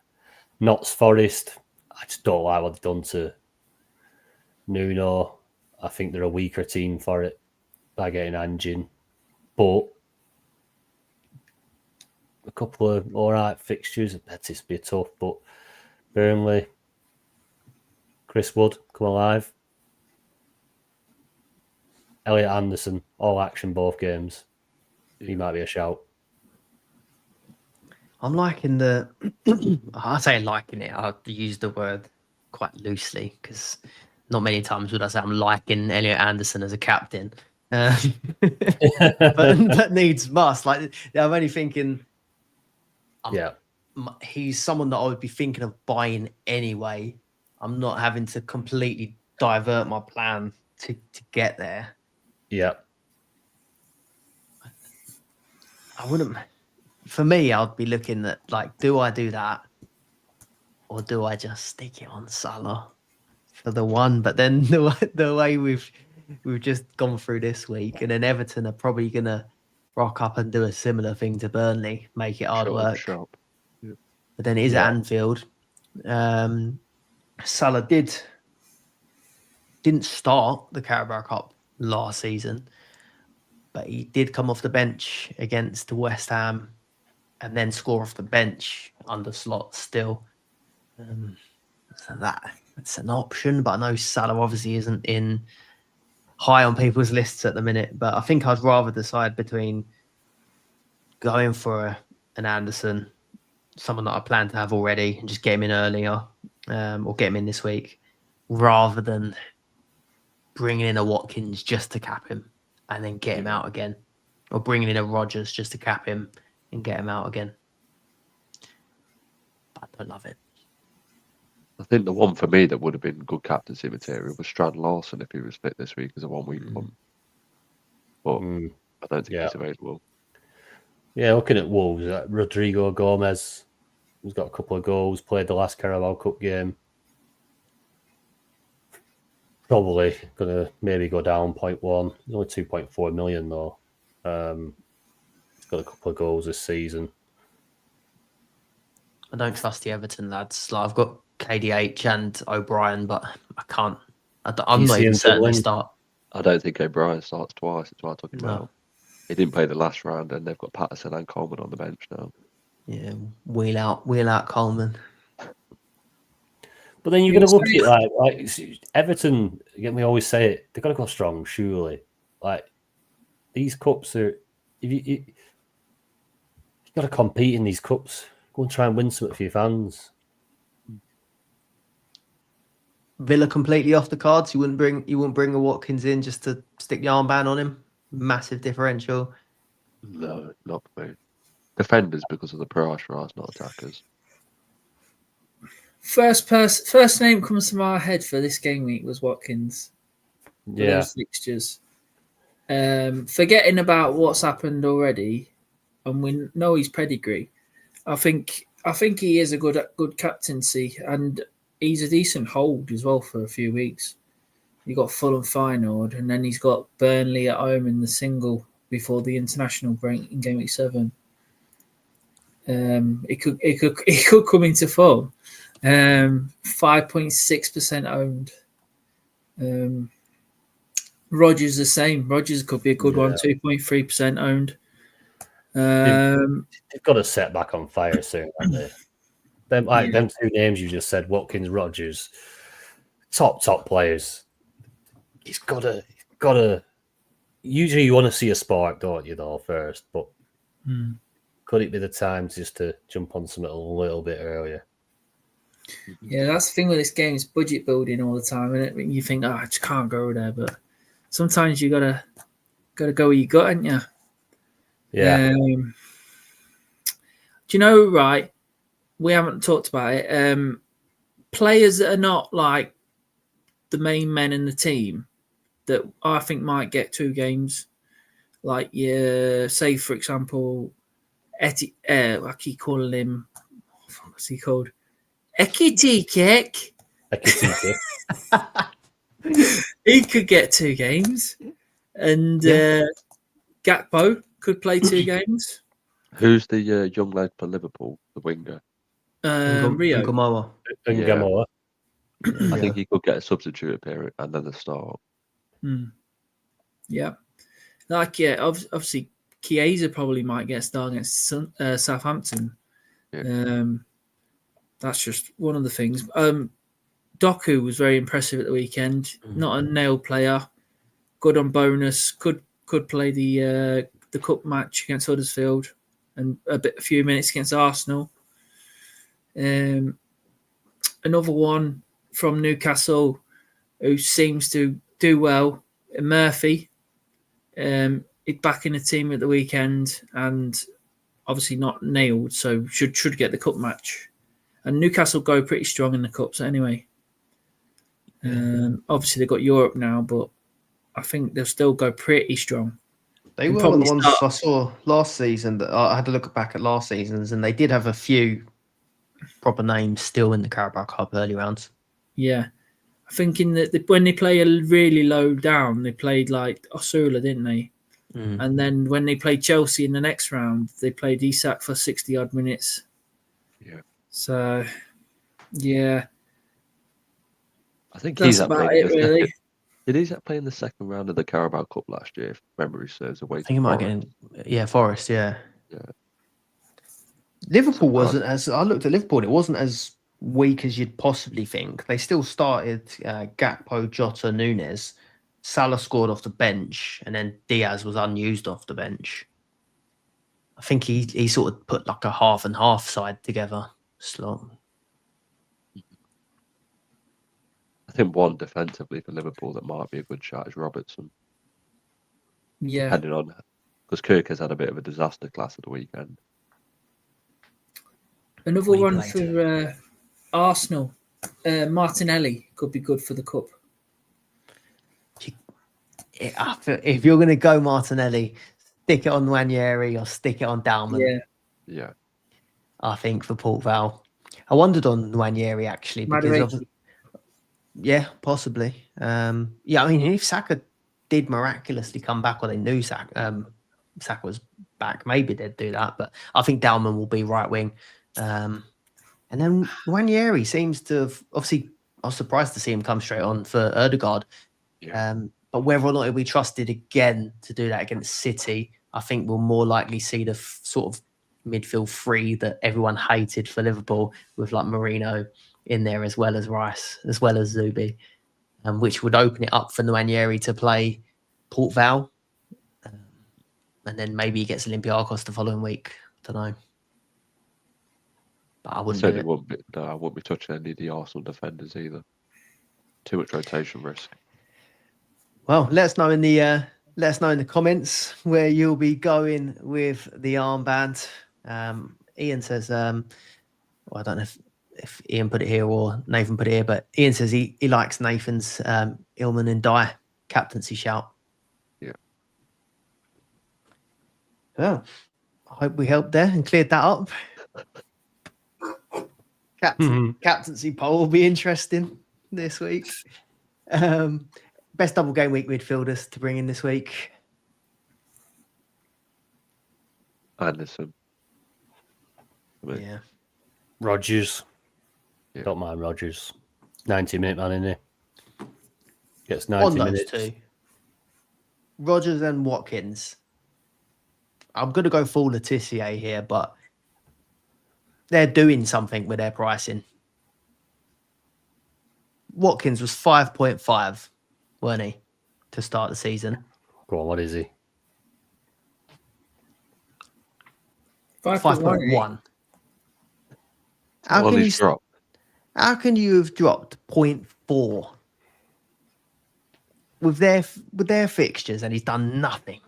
Notts Forest, I just don't like what they've done to Nuno. I think they're a weaker team for it by getting Anjin. But a couple of all right fixtures, Betis be tough, but Burnley, Chris Wood, come alive. Elliot Anderson, all action, both games. He might be a shout. I'm liking I say liking it. I use the word quite loosely because not many times would I say I'm liking Elliot Anderson as a captain. But needs must. Like I'm only thinking. He's someone that I would be thinking of buying anyway. I'm not having to completely divert my plan to get there. Yeah. I wouldn't. For me, I'd be looking at like, do I do that, or do I just stick it on Salah for the one? But then the way we've just gone through this week, and then Everton are probably gonna rock up and do a similar thing to Burnley, make it hard work. Sharp. Yeah. But then it is at Anfield. Salah didn't start the Carabao Cup last season, but he did come off the bench against West Ham and then score off the bench under Slot still. So that's an option, but I know Salah obviously isn't in high on people's lists at the minute, but I think I'd rather decide between going for an Anderson, someone that I plan to have already, and just get him in earlier, or get him in this week, rather than bringing in a Watkins just to cap him and then get him out again. or bringing in a Rodgers just to cap him and get him out again. But I don't love it. I think the one for me that would have been good captaincy material was Strand Larson if he was fit this week as a 1 week punt. But I don't think he's available. Yeah, looking at Wolves, Rodrigo Gomez, who's got a couple of goals, played the last Carabao Cup game. Probably going to maybe go down 0.1. He's only 2.4 million though. He's got a couple of goals this season. I don't trust the Everton lads. Like, I've got KDH and O'Brien, but I can't. I'm not even certain they start. I don't think O'Brien starts twice. That's why I took him out. He didn't play the last round, and they've got Patterson and Coleman on the bench now. Yeah, wheel out Coleman. But then you're going to look at it like Everton. Again, we always say it. They've got to go strong, surely. Like these cups are. You've got to compete in these cups. Go and try and win something for your fans. Villa completely off the cards. You wouldn't bring a Watkins in just to stick the armband on him. Massive differential. No, not for me. Defenders because of the price rise, not attackers. First name comes to my head for this game week was Watkins. Yeah. Those fixtures. Forgetting about what's happened already, and we know his pedigree. I think he is a good captaincy, and he's a decent hold as well for a few weeks. He got Fulham final, and then he's got Burnley at home in the single before the international break in game week 7. It could come into form. 5.6% owned. Rodgers the same. Rodgers could be a good one. 2.3% owned. They've got to set back on fire soon, haven't they? Them two names you just said, Watkins, Rodgers, top players. He's got to. Usually, you want to see a spark, don't you? Though first, but could it be the time just to jump on something a little bit earlier? Yeah, that's the thing with this game. It's budget building all the time, and you think, I just can't go there, but sometimes you gotta go where you got, haven't you? Yeah. Do you know? Right, we haven't talked about it. Players that are not like the main men in the team that I think might get 2 games. Like, say for example, I keep calling him. What's he called? Ekitike. He could get 2 games, and Gakpo could play 2 games. Who's the young lad for Liverpool, the winger? Rio. Ngamoa. Ngamoa. I think he could get a substitute appearance and then the start. Yeah. Obviously, Chiesa probably might get a start against Southampton. Yeah. That's just one of the things. Doku was very impressive at the weekend. Not a nail player. Good on bonus. Could play the cup match against Huddersfield and a few minutes against Arsenal. Another one from Newcastle who seems to do well, Murphy. He's back in the team at the weekend and obviously not nailed, so should get the cup match. And Newcastle go pretty strong in the cups anyway. Obviously they've got Europe now, but I think they'll still go pretty strong. They were one of the ones I saw last season that I had to look back at last season's, and they did have a few proper names still in the Carabao Cup early rounds. Yeah. I think when they play a really low down, they played like Osula, didn't they? And then when they played Chelsea in the next round, they played Isak for 60-odd minutes. Yeah. So, yeah. I think that's about it, really. Did Isak play in the second round of the Carabao Cup last year, if memory serves? I think he might get in. Forest, yeah. Liverpool wasn't as... I looked at Liverpool, it wasn't as weak as you'd possibly think. They still started Gakpo, Jota, Nunes. Salah scored off the bench, and then Diaz was unused off the bench. I think he sort of put like a half and half side together slot. I think one defensively for Liverpool that might be a good shot is Robertson. Yeah. Depending on, because Kirk has had a bit of a disaster class at the weekend. Another Week one later. for Arsenal. Martinelli could be good for the cup. If you're going to go Martinelli, stick it on Nwaneri or stick it on Dalman. Yeah, Yeah. I think for Port Vale. I wondered on Nwaneri actually because of, Madueke. yeah, possibly. Yeah, I mean, if Saka did miraculously come back, or they knew Saka was back, maybe they'd do that. But I think Dalman will be right wing. And then Nwaneri seems to have, obviously, I was surprised to see him come straight on for Erdegaard. Yeah. But whether or not he'll be trusted again to do that against City, I think we'll more likely see the sort of midfield three that everyone hated for Liverpool, with like Marino in there as well as Rice, as well as Zubi, which would open it up for Nwaneri to play Port Vale. And then maybe he gets Olympiacos the following week. I don't know. But I wouldn't do Certainly it. wouldn't be, no, I wouldn't be touching any of the Arsenal defenders either. Too much rotation risk. Well, let us know in the comments where you'll be going with the armband. Ian says, well, I don't know if Ian put it here or Nathan put it here, but Ian says he likes Nathan's Ilman and Dye captaincy shout. Yeah. Well, I hope we helped there and cleared that up. Captaincy poll will be interesting this week. Best double game week midfielders to bring in this week. Anderson. Yeah. Rodgers. Yeah. Don't mind Rodgers. 90-minute man in there. Gets On 90 those minutes. two, Rodgers and Watkins. I'm going to go full Letitia here, but they're doing something with their pricing. Watkins was 5.5, weren't he, to start the season? Go on, what is he? 5.1. Well, he's dropped. How can you have dropped 0.4 with their fixtures and he's done nothing?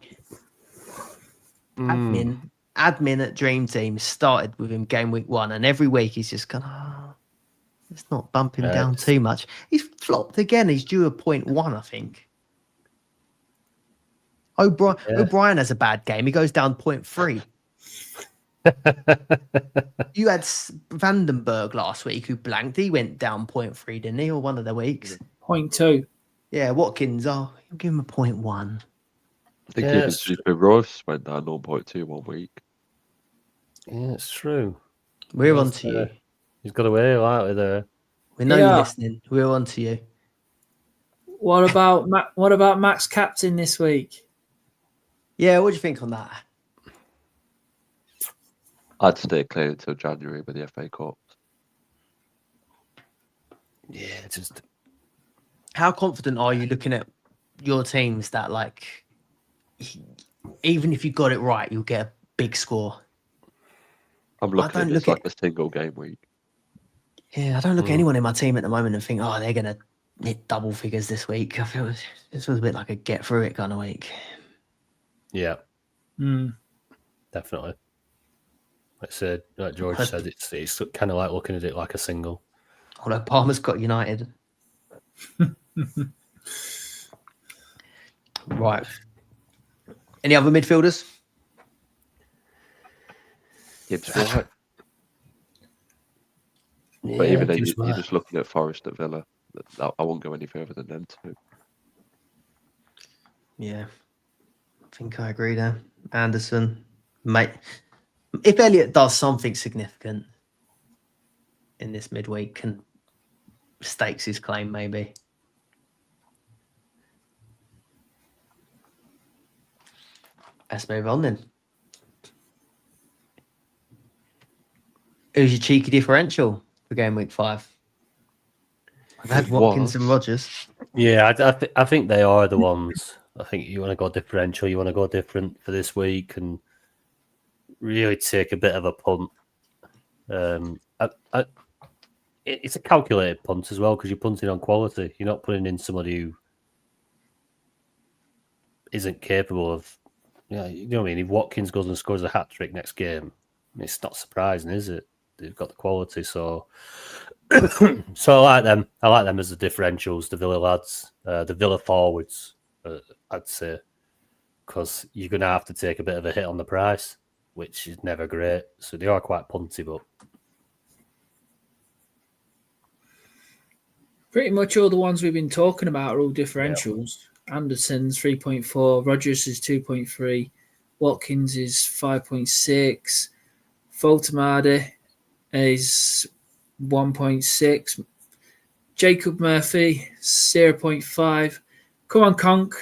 Admin at Dream Team started with him game week 1, and every week he's just gone, let's not bump him down too much. He's flopped again. He's due a 0.1, I think. O'Brien has a bad game. He goes down 0.3. You had Vandenberg last week who blanked. He went down 0.3, didn't he? Or one of the weeks. 0.2. Yeah, Watkins, you'll give him a 0.1. I think even Super Royce went down 0.2 1 week. Yeah, it's true. We're on to you. He's got away lightly there. We know you're listening. We're on to you. What about Max captain this week? Yeah, what do you think on that? I'd stay clear until January with the FA Cup. Yeah, just. How confident are you looking at your teams that, like, even if you got it right, you'll get a big score? I'm looking at this like a single game week. Yeah, I don't look at anyone in my team at the moment and think, they're going to hit double figures this week. I feel this was a bit like a get through it kind of week. Yeah. Definitely. Like George said, it's kind of like looking at it like a single. Although Palmer's got United. Right. Any other midfielders? Gibbs White. Yeah, But even then, you're just looking at Forest at Villa. I won't go any further than them two. Yeah. I think I agree there. Anderson, mate. If Elliott does something significant in this midweek and stakes his claim, maybe. Let's move on then. Who's your cheeky differential for game week 5? I've had Watkins and Rodgers. Yeah, I think they are the ones. I think you want to go differential. You want to go different for this week and really take a bit of a punt. It's a calculated punt as well because you're punting on quality. You're not putting in somebody who isn't capable of Yeah, you know what I mean. If Watkins goes and scores a hat trick next game, it's not surprising, is it? They've got the quality, so so I like them. I like them as the differentials, the Villa lads, the Villa forwards. I'd say because you're going to have to take a bit of a hit on the price, which is never great. So they are quite punty, but Pretty much all the ones we've been talking about are all differentials. Anderson's 3.4, Rogers is 2.3, Watkins is 5.6, Voltemade is 1.6, Jacob Murphy 0.5. Come on, Conk,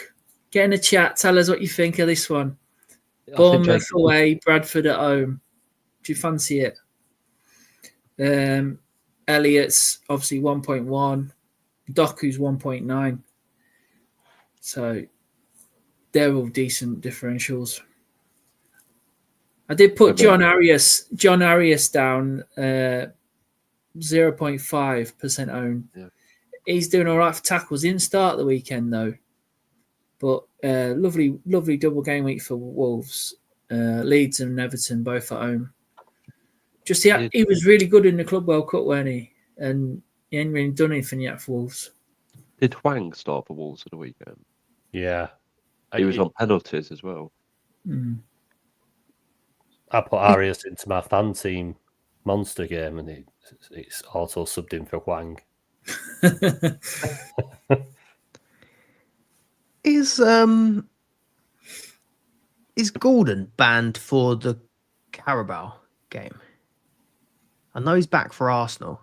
get in the chat. Tell us what you think of this one. Bournemouth away, Bradford at home. Do you fancy it? Elliott's obviously 1.1. Doku's 1.9. So they're all decent differentials. I did put John Arias down 0.5% owned. Yeah. He's doing all right for tackles. He didn't start the weekend though. But lovely double game week for Wolves. Leeds and Everton both at home. He was really good in the Club World Cup, weren't he? And he ain't really done anything yet for Wolves. Did Hwang start for Wolves at the weekend? yeah, He was on penalties as well. I put Arias into my fan team monster game, and it's also subbed in for Hwang. Is Gordon banned for the Carabao game? I know he's back for Arsenal.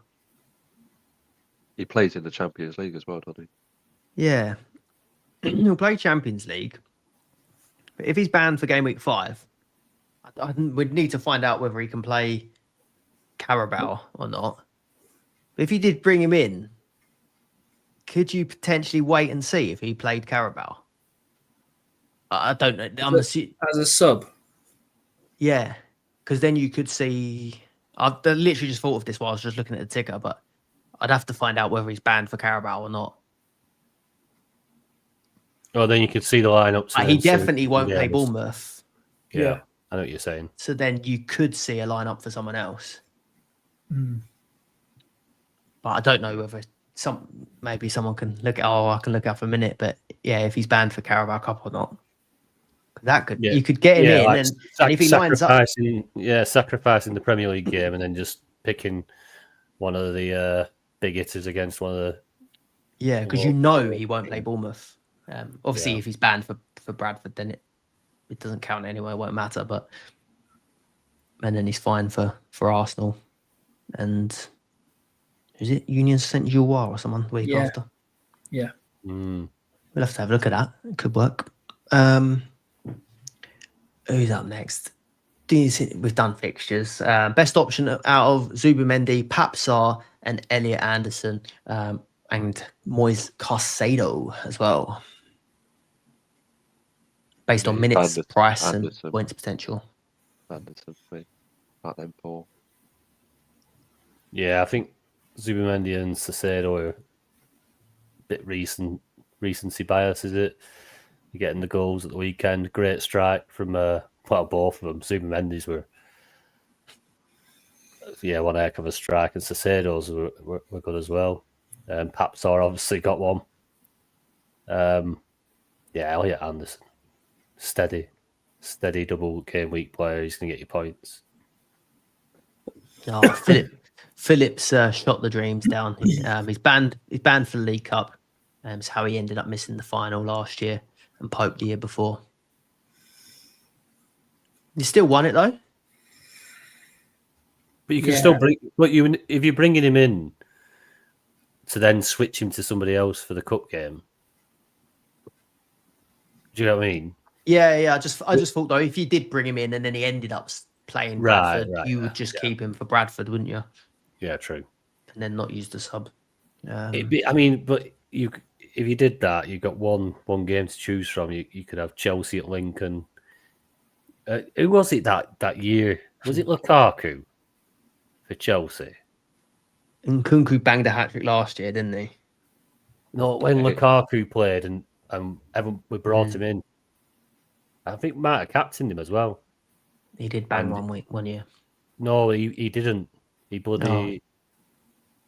He plays in the Champions League as well, doesn't he? Yeah. He'll play Champions League. But if he's banned for game week 5, we'd need to find out whether he can play Carabao or not. But if you did bring him in, could you potentially wait and see if he played Carabao? I don't know. As a sub? Yeah. Because then you could see... I've literally just thought of this while I was just looking at the ticker, but I'd have to find out whether he's banned for Carabao or not. Well, then you could see the lineups. He definitely won't play Bournemouth. Yeah, I know what you're saying. So then you could see a lineup for someone else. But I don't know whether maybe someone can look at. Oh, I can look up for a minute. But yeah, if he's banned for Carabao Cup or not, you could get him in, like and if he lines up, sacrificing the Premier League game and then just picking one of the big hitters against one of the. Yeah, because you know he won't play Bournemouth. Obviously, if he's banned for Bradford, then it doesn't count anyway. It won't matter. And then he's fine for Arsenal, and is it Union Saint-Gilloise or someone the week after? Yeah. We'll have to have a look at that. It could work. Who's up next? We've done fixtures. Best option out of Zubimendi, Papsar, and Elliot Anderson, and Moise Caicedo as well. Based on minutes, price, and points potential. Anderson, about them 4. Yeah, I think Zubimendi and Caicedo are a bit recency bias, is it? You're getting the goals at the weekend. Great strike from both of them. Zubimendi's were one heck of a strike, and Caicedo's were good as well. Papsar obviously got one. Elliot Anderson, steady double game week player. He's gonna get you points. Oh, Phillips shot the dreams down. He's banned for the League Cup. It's how he ended up missing the final last year and Pope the year before. You still won it though. But you can still bring. But if you're bringing him in to then switch him to somebody else for the cup game, do you know what I mean? Yeah. I just thought though, if you did bring him in and then he ended up playing Bradford, you would just keep him for Bradford, wouldn't you? Yeah, true. And then not use the sub. But if you did that, you got one game to choose from. You could have Chelsea at Lincoln. Who was it that year? Was it Lukaku for Chelsea? And Nkunku banged a hat-trick last year, didn't he? No, when Lukaku played and we brought him in. I think might have captained him as well. He did bang And- one year. No, he didn't. He bloody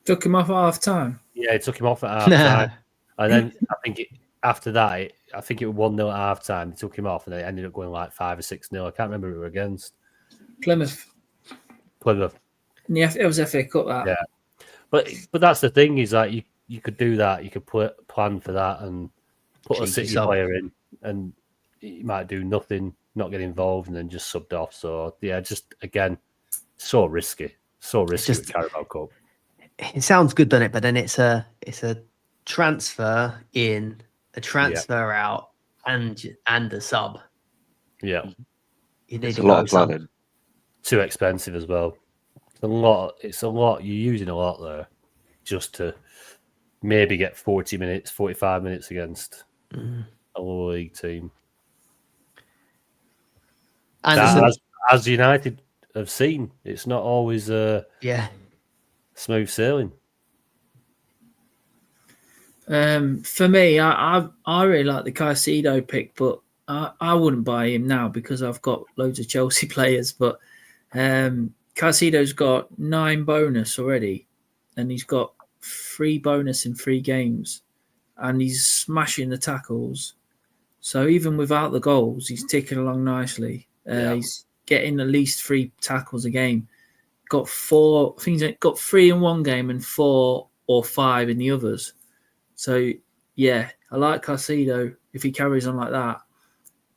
Took him off at half time. he took him off at half time, and then I think after that, I think it was 1-0 at half time. He took him off, and then it ended up going like 5 or 6-0. I can't remember who we were against. Plymouth. Plymouth. And it was FA Cup that. Yeah. But that's the thing is like you could do that. You could plan for that and put a Cheeky City sub. player in, and he might do nothing, not get involved, and then just subbed off. So yeah, just again, so risky with Carabao Cup. It sounds good, doesn't it? But then it's a transfer in, a transfer out, and a sub. Yeah, You need It's to a lot go of sub. planning. too expensive as well. It's a lot. You're using a lot there just to maybe get 40 minutes, 45 minutes against a lower league team. Anderson, As United have seen, it's not always yeah. smooth sailing. For me, I really like the Caicedo pick, but I wouldn't buy him now because I've got loads of Chelsea players. But Caicedo's got 9 bonus already, and he's got 3 bonus in 3 games, and he's smashing the tackles. So even without the goals, he's ticking along nicely. He's getting at least 3 tackles a game. Got 4. I think he's got 3 in one game and 4 or 5 in the others. So yeah, I like Caicedo if he carries on like that.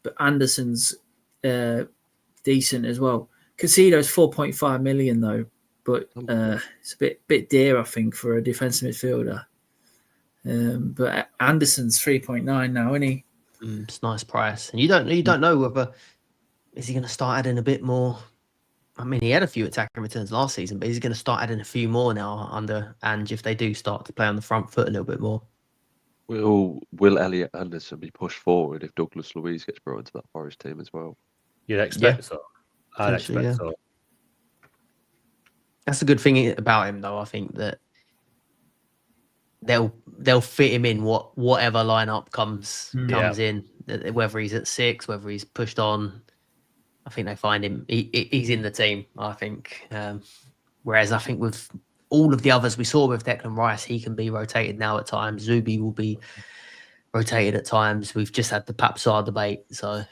But Anderson's decent as well. Caicedo's 4.5 million though, but it's a bit dear, I think, for a defensive midfielder. But Anderson's 3.9 now, isn't he? It's a nice price, and you don't know whether is he going to start adding a bit more. I mean, he had a few attacking returns last season, but he's going to start adding a few more now under Ange if they do start to play on the front foot a little bit more. Will Elliot Anderson be pushed forward if Douglas Luiz gets brought into that Forest team as well? You'd expect so. I'd Potentially, expect so. That's a good thing about him, though. I think that they'll fit him in whatever lineup comes in, whether he's at 6, whether he's pushed on. I think they find him. He's in the team, I think. Whereas I think with all of the others we saw with Declan Rice, he can be rotated now at times. Zubi will be rotated at times. We've just had the Papsar debate. So,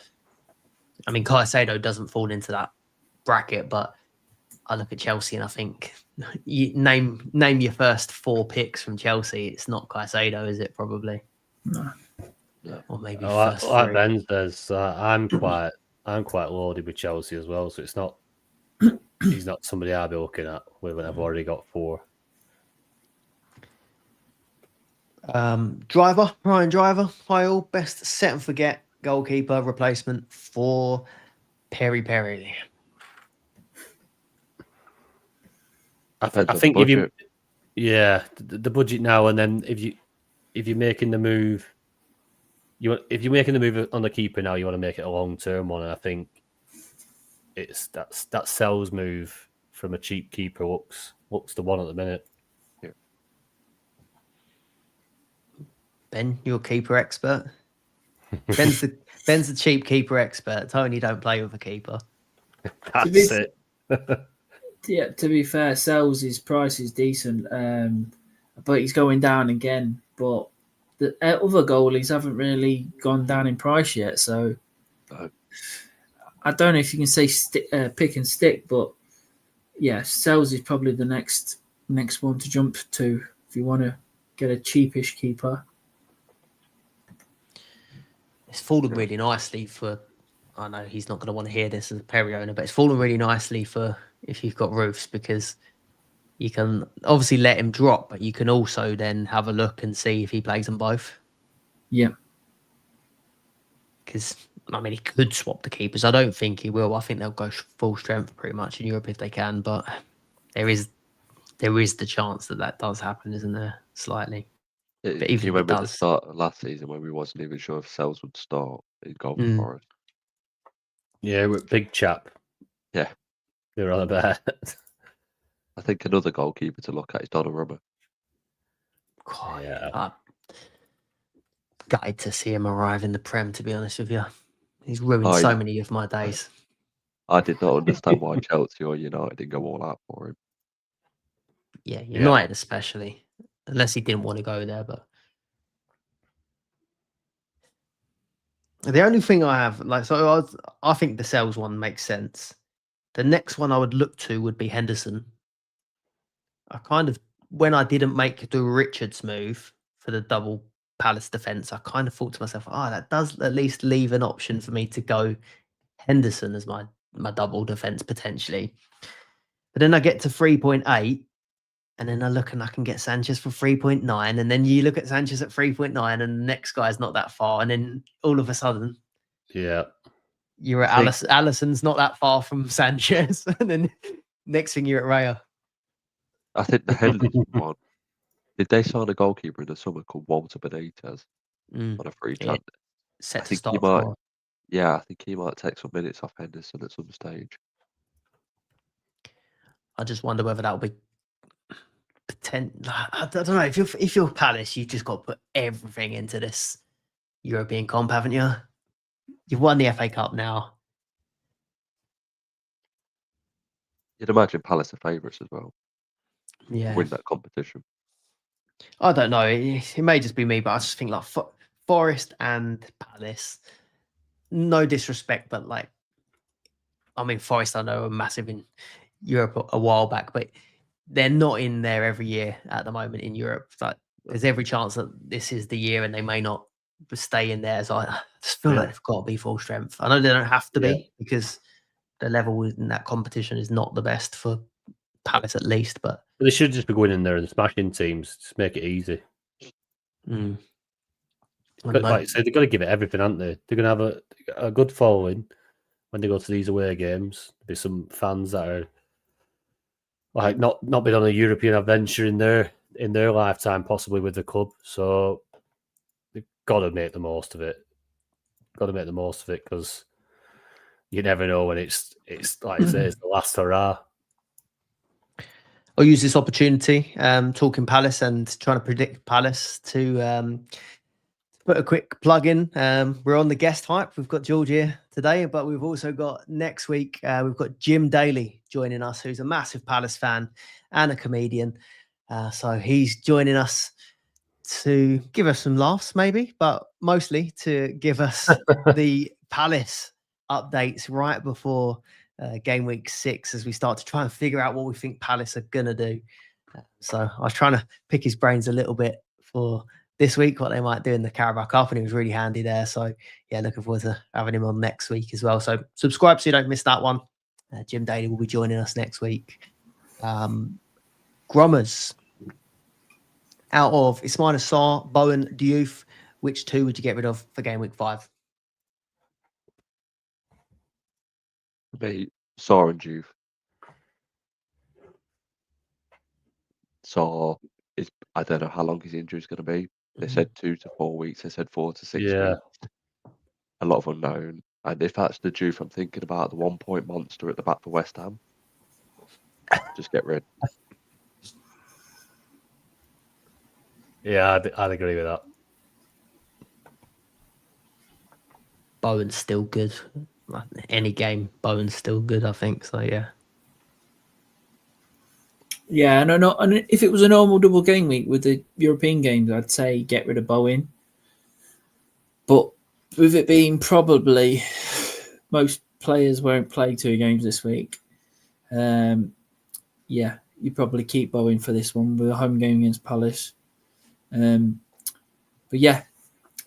I mean, Caicedo doesn't fall into that bracket, but I look at Chelsea and I think you name your first 4 picks from Chelsea. It's not Caicedo, is it? Probably. No. Or maybe Like first 3. Ben says, I'm quite loaded with Chelsea as well, so it's not. He's not somebody I'll be looking at when I've already got 4. Ryan Driver, Hyle, best set and forget goalkeeper replacement for Perry. I think if you, the budget now and then if you're making the move, if you're making the move on the keeper now, you want to make it a long term one, and I think it's that sells move from a cheap keeper looks the one at the minute. Yeah. Ben, you're a keeper expert. Ben's the cheap keeper expert. Tony don't play with a keeper. That's it. Yeah, to be fair, Sells' price is decent, but he's going down again. But the other goalies haven't really gone down in price yet, so I don't know if you can say pick and stick, but yeah, Sells is probably the next one to jump to if you want to get a cheapish keeper. It's fallen really nicely for. I know he's not going to want to hear this as a Perry owner, but it's fallen really nicely for if you've got Roofs, because you can obviously let him drop, but you can also then have a look and see if he plays them both. Yeah. Because, I mean, he could swap the keepers. I don't think he will. I think they'll go full strength pretty much in Europe if they can, but there is the chance that does happen, isn't there? Slightly. But even you if it remember the does, start of last season when we wasn't even sure if Sells would start in goal for Forest. Yeah, we're a big chap. Yeah. You're on about. I think another goalkeeper to look at is Donnarumma. God, Yeah. I'm gutted to see him arrive in the Prem, to be honest with you. He's ruined I so many of my days. I did not understand why Chelsea or United didn't go all out for him. Yeah, United especially, unless he didn't want to go there. But the only thing I have, I think the sales one makes sense. The next one I would look to would be Henderson. I kind of, when I didn't make the Richards move for the double Palace defense, I kind of thought to myself, that does at least leave an option for me to go Henderson as my double defense potentially. But then I get to 3.8, and then I look and I can get Sanchez for 3.9, and then you look at Sanchez at 3.9, and the next guy's not that far, and then all of a sudden, you're at Allison. Allison's not that far from Sanchez, and then next thing you're at Raya. I think the Henderson one. Did they sign a goalkeeper in the summer called Walter Benitez on a free Yeah, transfer? set I to think start he might. tomorrow. Yeah, I think he might take some minutes off Henderson at some stage. I just wonder whether that'll be I don't know. If you're Palace, you've just got to put everything into this European comp, haven't you? You've won the FA Cup now. You'd imagine Palace are favourites as well. Yeah. Win that competition. I don't know. It may just be me, but I just think like Forest and Palace. No disrespect, but Forest I know are massive in Europe a while back, but they're not in there every year at the moment in Europe. Like, there's every chance that this is the year and they may not stay in there. So I just feel like they've got to be full strength. I know they don't have to be because the level in that competition is not the best for Palace at least, but they should just be going in there and smashing teams. Just make it easy. But like I said, they've got to give it everything, haven't they? They're going to have a good following when they go to these away games. There'll be some fans that are like not been on a European adventure in their lifetime, possibly with the club. So they've got to make the most of it. Got to make the most of it because you never know when it's like I say, it's the last hurrah. I'll use this opportunity, talking Palace and trying to predict Palace to put a quick plug in. We're on the guest hype. We've got George here today, but we've also got next week, we've got Jim Daly joining us, who's a massive Palace fan and a comedian. So he's joining us to give us some laughs, maybe, but mostly to give us the Palace updates right before game week 6 as we start to try and figure out what we think Palace are going to do. So I was trying to pick his brains a little bit for this week, what they might do in the Carabao Cup, and he was really handy there. So yeah, looking forward to having him on next week as well. So subscribe so you don't miss that one. Jim Daly will be joining us next week. Grummers, out of Ismail Sarr, Bowen, Diouf, which two would you get rid of for game week 5? Me, Sarr and Juve. Sarr is, I don't know how long his injury is going to be. They said 2 to 4 weeks. They said 4 to 6 weeks. A lot of unknown. And if that's the Juve, I'm thinking about the 1 point monster at the back for West Ham. Just get rid. Yeah, I'd agree with that. Bowen's still good. Any game, Bowen's still good, I think. So yeah. Yeah, and if it was a normal double game week with the European games, I'd say get rid of Bowen. But with it being probably most players won't play 2 games this week, you probably keep Bowen for this one with a home game against Palace. But yeah,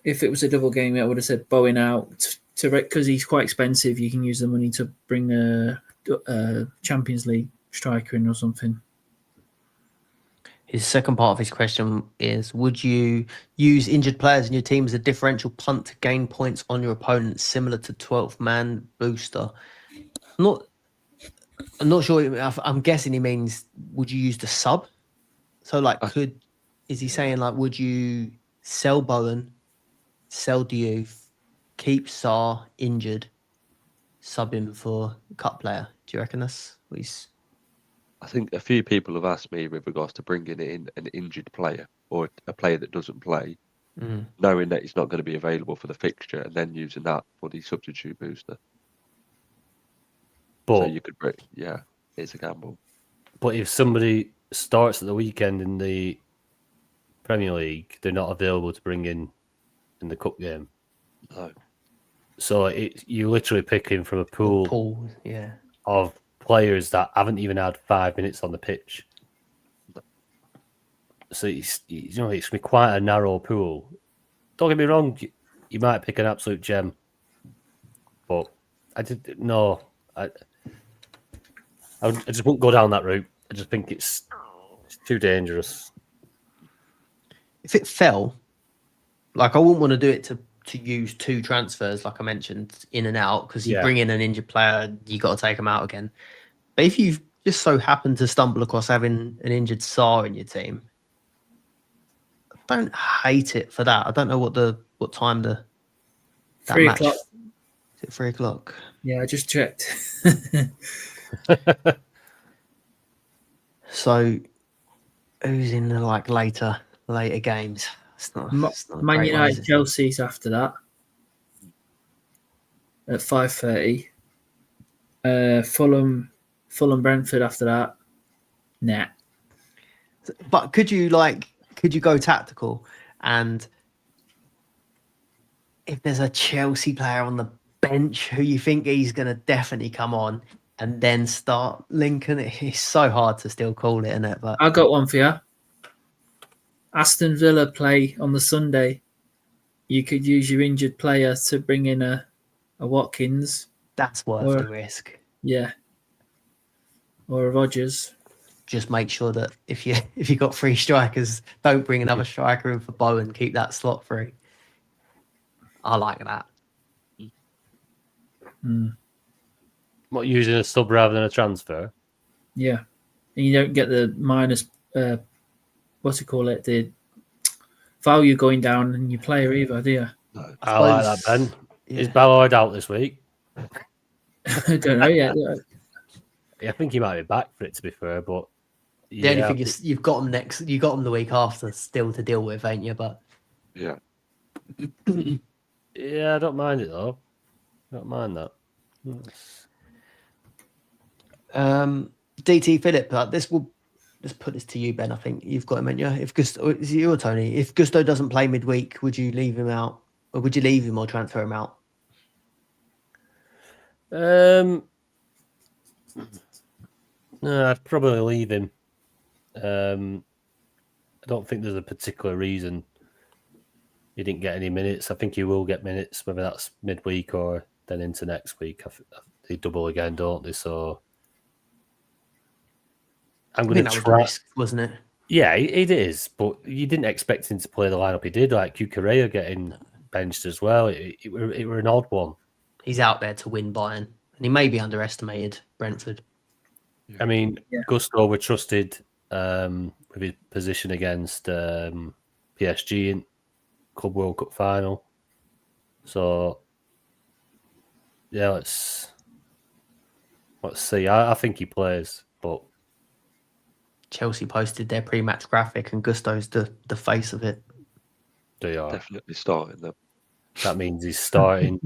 if it was a double game, I would have said Bowen out because he's quite expensive. You can use the money to bring a Champions League striker in or something. His second part of his question is, would you use injured players in your team as a differential punt to gain points on your opponent, similar to 12th man booster? I'm not sure. I'm guessing he means, would you use the sub? So is he saying would you sell Bowen, sell Diouf, keep Sarr injured, sub him for cup player? Do you reckon that's what he's... I think a few people have asked me with regards to bringing in an injured player or a player that doesn't play. knowing that he's not going to be available for the fixture, and then using that for the substitute booster. But So you could break, it's a gamble. But if somebody starts at the weekend in the Premier League, they're not available to bring in the cup game. No. So you literally picking from a pool yeah, of players that haven't even had 5 minutes on the pitch. So it's going to be quite a narrow pool. Don't get me wrong, you might pick an absolute gem, but I just won't go down that route. I just think it's too dangerous. if it fell, like I wouldn't want to do it to use 2 transfers, like I mentioned, in and out, because you bring in an injured player, you got to take them out again. But if you just so happen to stumble across having an injured Saar in your team, I don't hate it for that. I don't know what time that 3 match. o'clock. Is it 3 o'clock? Yeah, I just checked. So who's in the later games? It's not a Man great one, is United, it? Chelsea's after that at 5:30. Fulham, Brentford after that. Nah. But could you go tactical, and if there's a Chelsea player on the bench who you think he's going to definitely come on, and then start linking it? It's so hard to still call it, isn't it? But I got one for you. Aston Villa play on the Sunday. You could use your injured player to bring in a Watkins. that's worth the risk. Yeah. Or a Rodgers. Just make sure that if you got 3 strikers, don't bring another striker in for Bowen. Keep that slot free. I like that. What, using a sub rather than a transfer? Yeah. And you don't get the minus, what's it called? The value going down in your player either, do you? No. I like that, Ben. Yeah. Is Ballard out this week? I don't know yet. I think he might be back for it, to be fair, but The only thing is you've got them the week after still to deal with, ain't you? But Yeah. yeah, I don't mind it though. I don't mind that. DT Philip, let's put this to you, Ben. I think you've got him, ain't you? If Gusto, is it you or Tony? If Gusto doesn't play midweek, would you leave him out, or would you leave him or transfer him out? No, I'd probably leave him. I don't think there's a particular reason he didn't get any minutes. I think he will get minutes, whether that's midweek or then into next week. They double again, don't they? So I'm going to try. Risk, wasn't it? Yeah, it is, but you didn't expect him to play the lineup he did. Like Cucurella getting benched as well. It were an odd one. He's out there to win Bayern, and he may be underestimated, Brentford. I mean, Gusto were trusted with his position against PSG in Club World Cup final. So, yeah, let's see. I think he plays, but Chelsea posted their pre-match graphic, and Gusto's the face of it. they are Definitely starting them. That means he's starting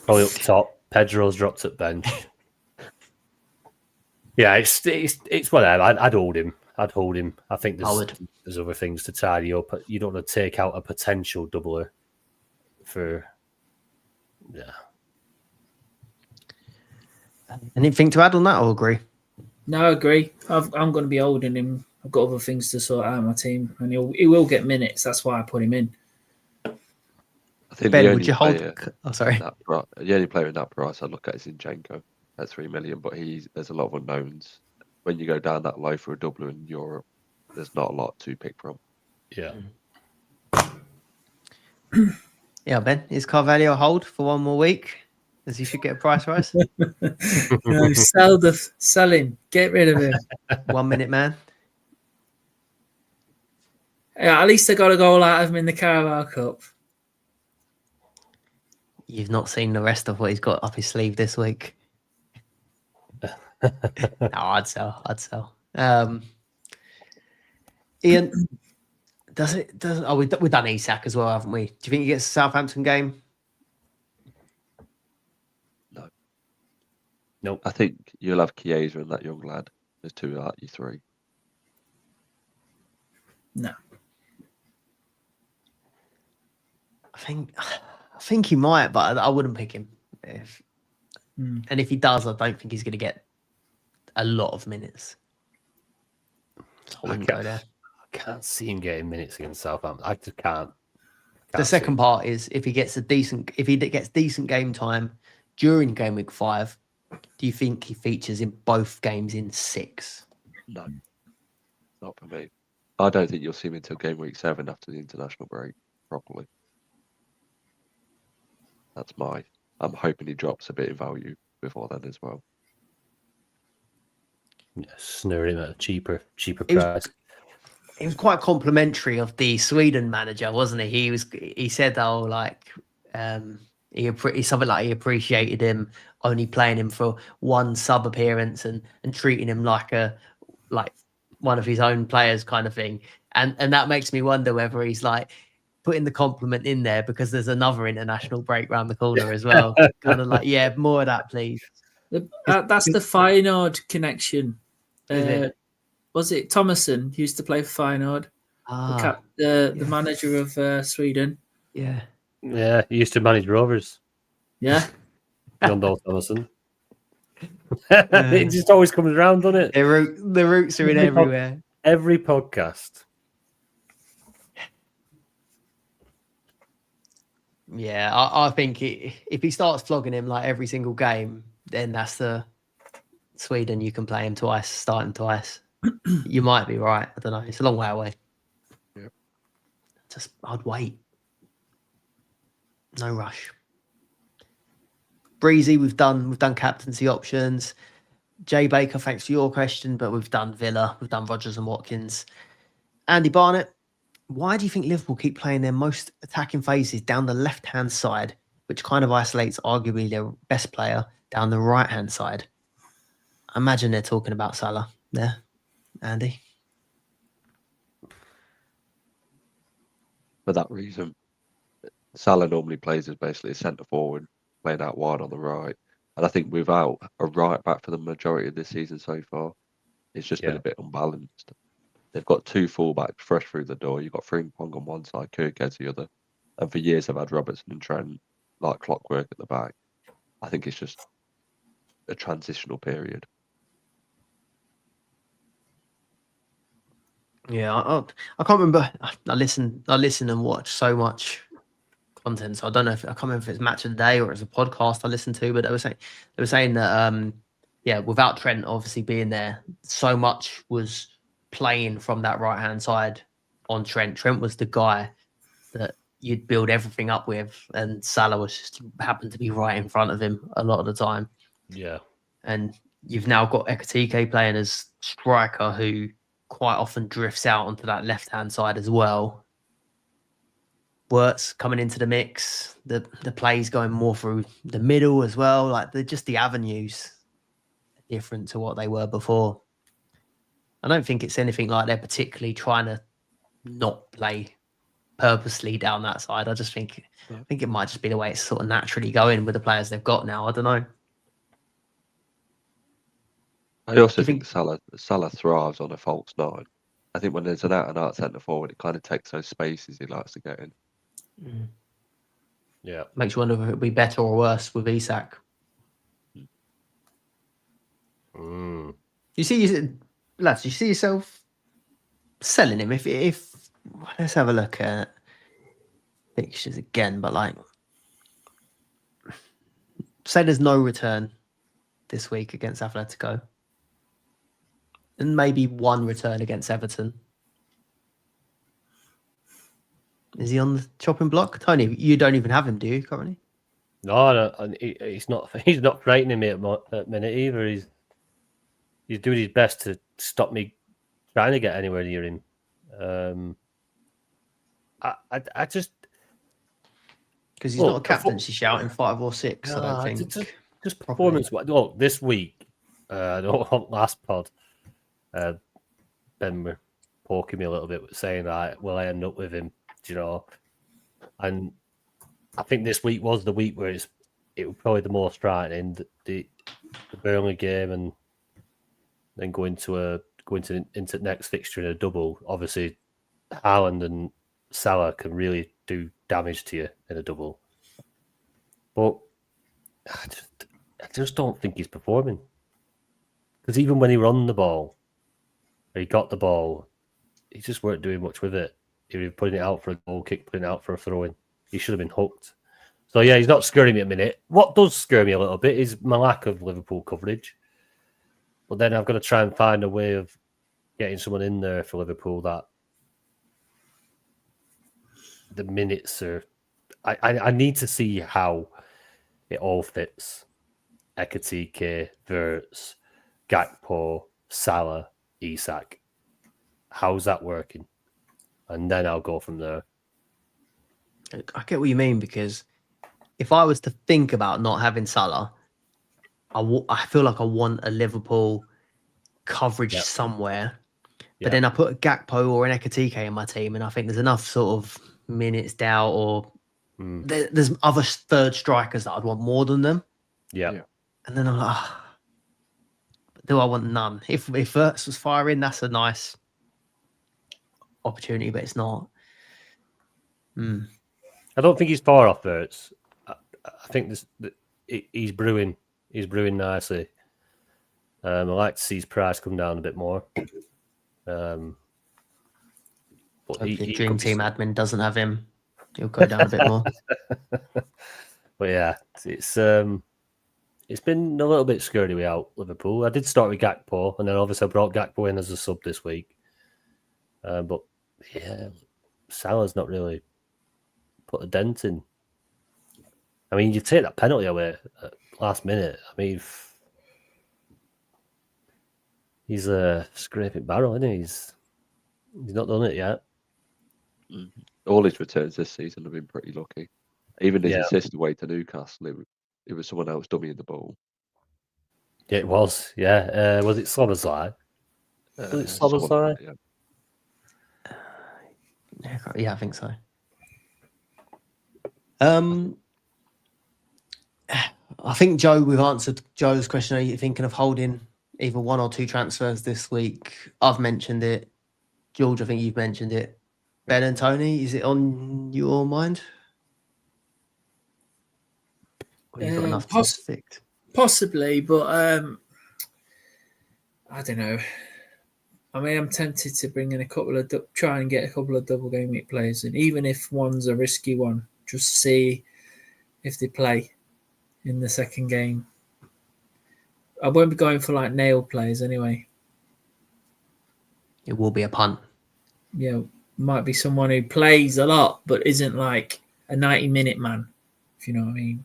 probably up top. Pedro's dropped at bench. Yeah, it's whatever. I'd hold him. I think there's other things to tidy up. You don't want to take out a potential doubler for. Yeah. Anything to add on that, or agree? No, I agree. I'm going to be holding him. I've got other things to sort out in my team, and he will get minutes. That's why I put him in. I think Ben, the would you hold? Sorry. The only player in that price I'd look at is Zinchenko at 3 million, but there's a lot of unknowns. When you go down that low for a doubler in Europe, there's not a lot to pick from. Yeah. Yeah, Ben, is Carvalho hold for one more week, as he should get a price rise? No, sell him. Get rid of him. 1 minute man. Yeah, at least I got a goal out of him in the Carabao Cup. You've not seen the rest of what he's got up his sleeve this week. No, I'd sell. Ian, Does it? Does oh, we've done Isak as well, haven't we? Do you think he gets a Southampton game? Nope. I think you'll have Chiesa and that young lad. There's two out you three. No. I think he might, but I wouldn't pick him. And if he does, I don't think he's going to get a lot of minutes. So I wouldn't go there. I can't see him getting minutes against Southampton. I just can't. The second part is if he gets decent game time during game week 5, do you think he features in both games in 6? No, not for me. I don't think you'll see him until game week 7 after the international break properly. I'm hoping he drops a bit in value before then as well. Yeah, snare him at a cheaper price. He was quite complimentary of the Sweden manager, wasn't he? He said, "Oh, like something like he appreciated him only playing him for one sub appearance and treating him like one of his own players, kind of thing." And that makes me wonder whether he's like putting the compliment in there because there's another international break around the corner as well. Kind of like, yeah, more of that, please. That's the Feyenoord connection. Is it? Was it Thomason who used to play for Feyenoord? The manager of Sweden. Yeah. Yeah, he used to manage Rovers. Yeah. John Dole Thomason. It just always comes around, doesn't it? The roots are in everywhere. Every podcast. Yeah, I think if he starts flogging him like every single game, then that's the Sweden. You can play him twice, start him twice. You might be right. I don't know. It's a long way away. Yep. I'd wait. No rush. Breezy, we've done captaincy options. Jay Baker, thanks for your question, but we've done Villa, we've done Rodgers and Watkins. Andy Barnett, why do you think Liverpool keep playing their most attacking phases down the left-hand side, which kind of isolates arguably their best player down the right-hand side? I imagine they're talking about Salah there, Andy. For that reason, Salah normally plays as basically a centre forward, playing out wide on the right. And I think without a right back for the majority of this season so far, it's just been a bit unbalanced. They've got two fullbacks fresh through the door. You've got Frimpong on one side, Kirkhead's the other. And for years, they've had Robertson and Trent like clockwork at the back. I think it's just a transitional period. Yeah, I can't remember. I listen and watch so much content, so I don't know I can't remember if it's Match of the Day or it's a podcast I listened to, but they were saying that without Trent obviously being there, so much was playing from that right hand side on Trent. Trent was the guy that you'd build everything up with, and Salah was just happened to be right in front of him a lot of the time. Yeah, and you've now got Ekatike playing as striker, who quite often drifts out onto that left hand side as well. Wirtz coming into the mix, the plays going more through the middle as well. Like the avenues are different to what they were before. I don't think it's anything like they're particularly trying to not play purposely down that side. I think it might just be the way it's sort of naturally going with the players they've got now. I don't know. I also think Salah thrives on a false nine. I think when there's an out-and-out centre forward, it kind of takes those spaces he likes to get in. Yeah. Makes you wonder if it would be better or worse with Isak. You see, lads, you see yourself selling him? If let's have a look at fixtures again, but like, say there's no return this week against Atletico, and maybe one return against Everton. Is he on the chopping block? Tony, you don't even have him, do you, currently? No, he's not. He's not frightening me at the minute either. He's doing his best to stop me trying to get anywhere near him. I just because he's not a captaincy shouting 5 or 6. I don't think. Just performance. Well, this week, last pod, Ben were poking me a little bit, saying that will I end up with him? Do you know? And I think this week was the week where it was probably the most frightening. The Burnley game, and then go into the next fixture in a double. Obviously, Haaland and Salah can really do damage to you in a double. But I just don't think he's performing. Because even when he run the ball, or he got the ball, he just weren't doing much with it. He was putting it out for a goal kick, putting it out for a throw-in. He should have been hooked. So yeah, he's not scaring me at the minute. What does scare me a little bit is my lack of Liverpool coverage. But then I've got to try and find a way of getting someone in there for Liverpool that the minutes are... I need to see how it all fits. Ekatike, Wirtz, Gakpo, Salah, Isak. How's that working? And then I'll go from there. I get what you mean, because if I was to think about not having Salah, I feel like I want a Liverpool coverage somewhere. But then I put a Gakpo or an Ekatike in my team, and I think there's enough sort of minutes doubt, or there's other third strikers that I'd want more than them. Yeah. And then I'm like, do I want none? If Wirtz was firing, that's a nice opportunity, but it's not. I don't think he's far off Wirtz. I think he's brewing. He's brewing nicely. I like to see his price come down a bit more. But the Dream Team admin doesn't have him. He'll go down a bit more. But yeah, it's been a little bit scary without Liverpool. I did start with Gakpo, and then obviously I brought Gakpo in as a sub this week. But yeah, Salah's not really put a dent in. I mean, you take that penalty away at last minute. I mean, he's a scraping barrel, isn't he? He's not done it yet. All his returns this season have been pretty lucky. Even his assist away to Newcastle, it was someone else dummying the ball. Yeah, it was. Yeah. Was it Szoboszlai? Was it Szoboszlai? Yeah, I think so. I think, Joe, we've answered Joe's question. Are you thinking of holding either one or two transfers this week? I've mentioned it. George, I think you've mentioned it. Ben and Tony, is it on your mind? Or you've got enough to fix? Possibly, but I don't know. I mean, I'm tempted to bring in try and get a couple of double game week players in, even if one's a risky one, just see if they play in the second game. I won't be going for like nail players anyway. It will be a punt. Yeah, might be someone who plays a lot but isn't like a 90-minute man, if you know what I mean.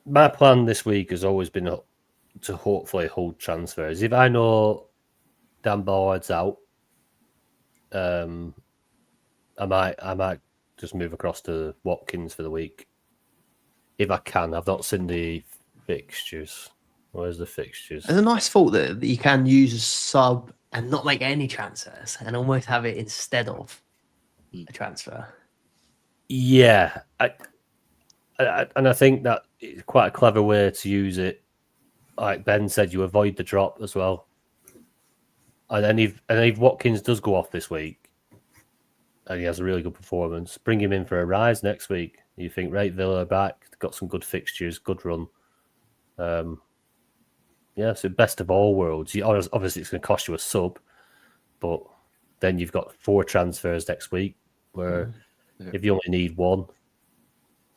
My plan this week has always been to hopefully hold transfers. If I know Dan Ballard's out, I might just move across to Watkins for the week. If I can. I've not seen the fixtures. Where's the fixtures? There's a nice thought that you can use a sub and not make any transfers and almost have it instead of a transfer. Yeah. I think that it's quite a clever way to use it. Like Ben said, you avoid the drop as well. And then if Watkins does go off this week and he has a really good performance, bring him in for a rise next week. You think, right, Villa are back, got some good fixtures, good run. Yeah, so best of all worlds. Obviously, it's going to cost you a sub, but then you've got 4 transfers next week where if you only need 1,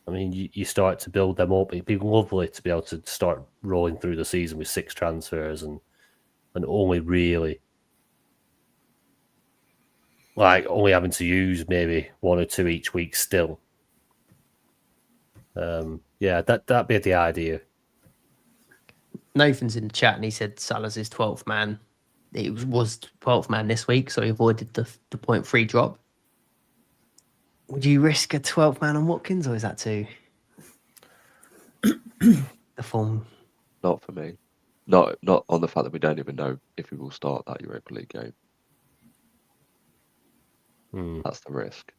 I mean, you start to build them up. It'd be lovely to be able to start rolling through the season with 6 transfers and only really only having to use maybe 1 or 2 each week still. Yeah, that'd be the idea. Nathan's in the chat and he said Salah's his 12th man. It was 12th man this week, so he avoided the 0.3 drop. Would you risk a 12th man on Watkins, or is that too the form? Not for me. Not on the fact that we don't even know if we will start that Europa League game. That's the risk.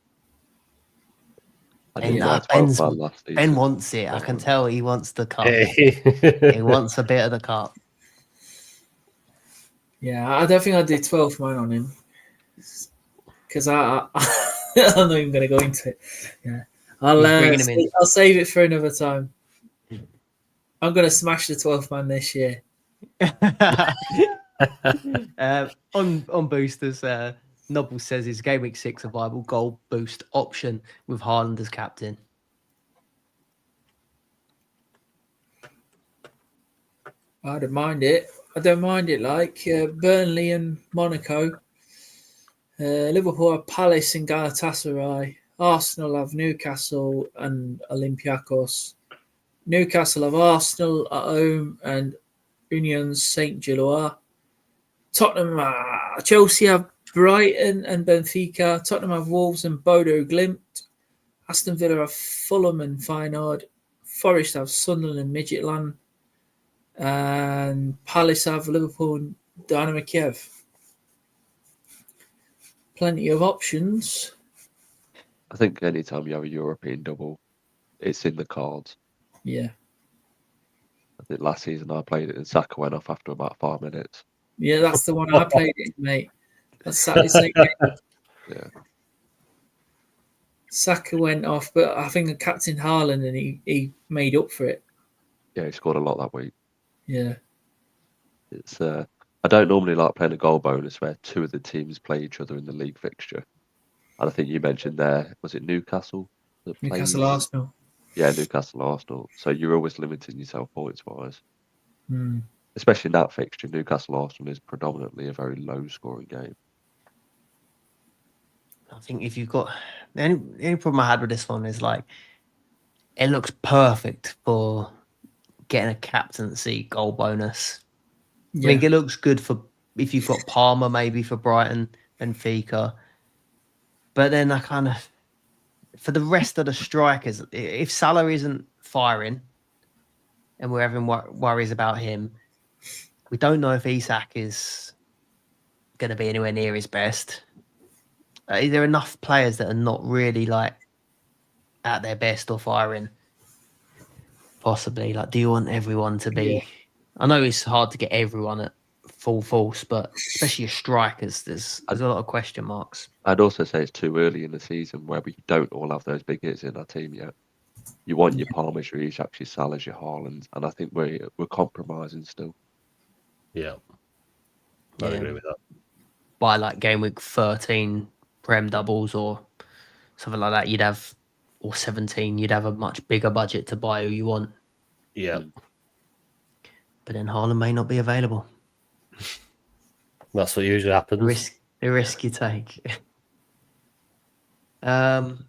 I And, didn't wear 12 Ben's- man last season. Ben wants it. I can tell he wants the cup. Hey. He wants a bit of the cup. Yeah, I don't think I'd do 12 man on him because I'm not even going to go into it. Yeah, He's bringing him in. I'll save it for another time. I'm going to smash the 12th man this year. On boosters, Noble says his Game Week 6 a viable goal boost option with Haaland as captain. I don't mind it. Like Burnley and Monaco, Liverpool have Palace and Galatasaray. Arsenal have Newcastle and Olympiacos. Newcastle have Arsenal at home and Union Saint-Gilloise. Tottenham, Chelsea have Brighton and Benfica. Tottenham have Wolves and Bodo Glimt. Aston Villa have Fulham and Feyenoord. Forest have Sunderland and Midtjylland. And Palace have Liverpool and Dynamo Kiev. Plenty of options. I think anytime you have a European double, it's in the cards. Yeah. I think last season I played it and Saka went off after about 5 minutes. Yeah, that's the one I played it, mate. That's Saturday same game. Yeah. Saka went off, but I think Captain Haaland and he made up for it. Yeah, he scored a lot that week. Yeah. It's I don't normally like playing a goal bonus where two of the teams play each other in the league fixture. And I think you mentioned there, was it Newcastle? Newcastle Arsenal. Yeah, Newcastle Arsenal. So you're always limiting yourself points wise. Hmm. Especially in that fixture, Newcastle Arsenal is predominantly a very low scoring game. I think if you've got the only problem I had with this one is like it looks perfect for getting a captaincy goal bonus. Yeah. I think it looks good for if you've got Palmer maybe for Brighton and Fika. But then I kind of for the rest of the strikers, if Salah isn't firing and we're having worries about him, we don't know if Isak is going to be anywhere near his best. Is there enough players that are not really like at their best or firing? Possibly. Like, do you want everyone to be? Yeah. I know it's hard to get everyone at full force, but especially your strikers, there's a lot of question marks. I'd also say it's too early in the season where we don't all have those big hits in our team yet. You want your Palmers, your Isaks, your Salahs, your Haalands, and I think we're compromising still. Yeah. I agree with that. By like game week 13 Prem doubles or something like that, you'd have, or 17, you'd have a much bigger budget to buy who you want. Yeah. But then Haaland may not be available. That's what usually happens. The risk you take. Diamond.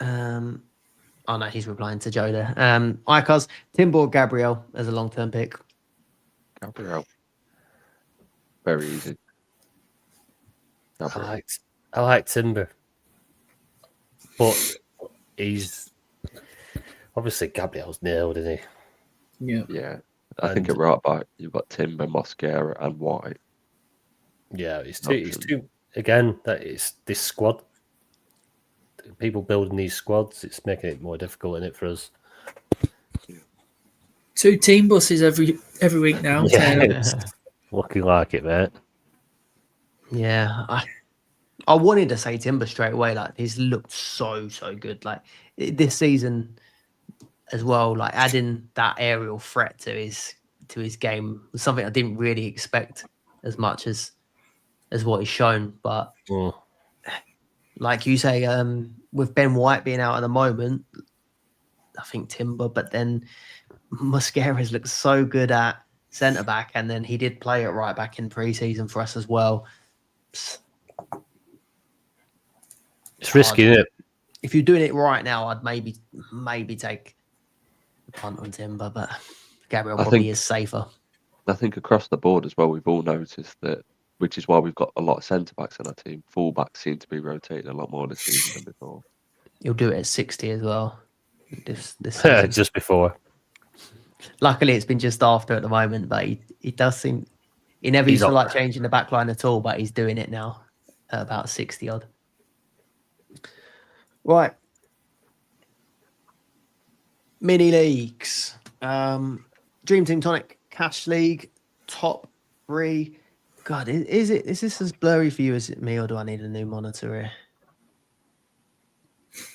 Oh no, he's replying to Joe there. Icos, Timber or Gabriel as a long-term pick. Gabriel. Very easy. I like Timber. But he's obviously Gabriel's nailed, isn't he? Yeah. Yeah. I think at right back you've got Timber, Mosquera and White. Yeah, it's too again, that is this squad. People building these squads, it's making it more difficult in it for us. 2 team buses every week now. Yeah, it's looking like it, mate. Yeah, I wanted to say Timber straight away. Like he's looked so good. Like this season as well. Like adding that aerial threat to his game was something I didn't really expect as much as what he's shown. But like you say, with Ben White being out at the moment, I think Timber. But then Mosquera's looked so good at centre back, and then he did play at right back in pre-season for us as well. It's risky, isn't it? If you're doing it right now, I'd maybe take the punt on Timber, but Gabriel probably is safer. I think across the board as well, we've all noticed that, which is why we've got a lot of centre backs in our team. Full backs seem to be rotating a lot more this season than before. You'll do it at 60 as well. This season. Just before. Luckily, it's been just after at the moment, but he does seem he never He's used to up like there. changing the back line at all, but he's doing it now at about 60 odd. Right. Mini leagues. Dream Team Tonic Cash League top 3. God, is this as blurry for you as it me, or do I need a new monitor here?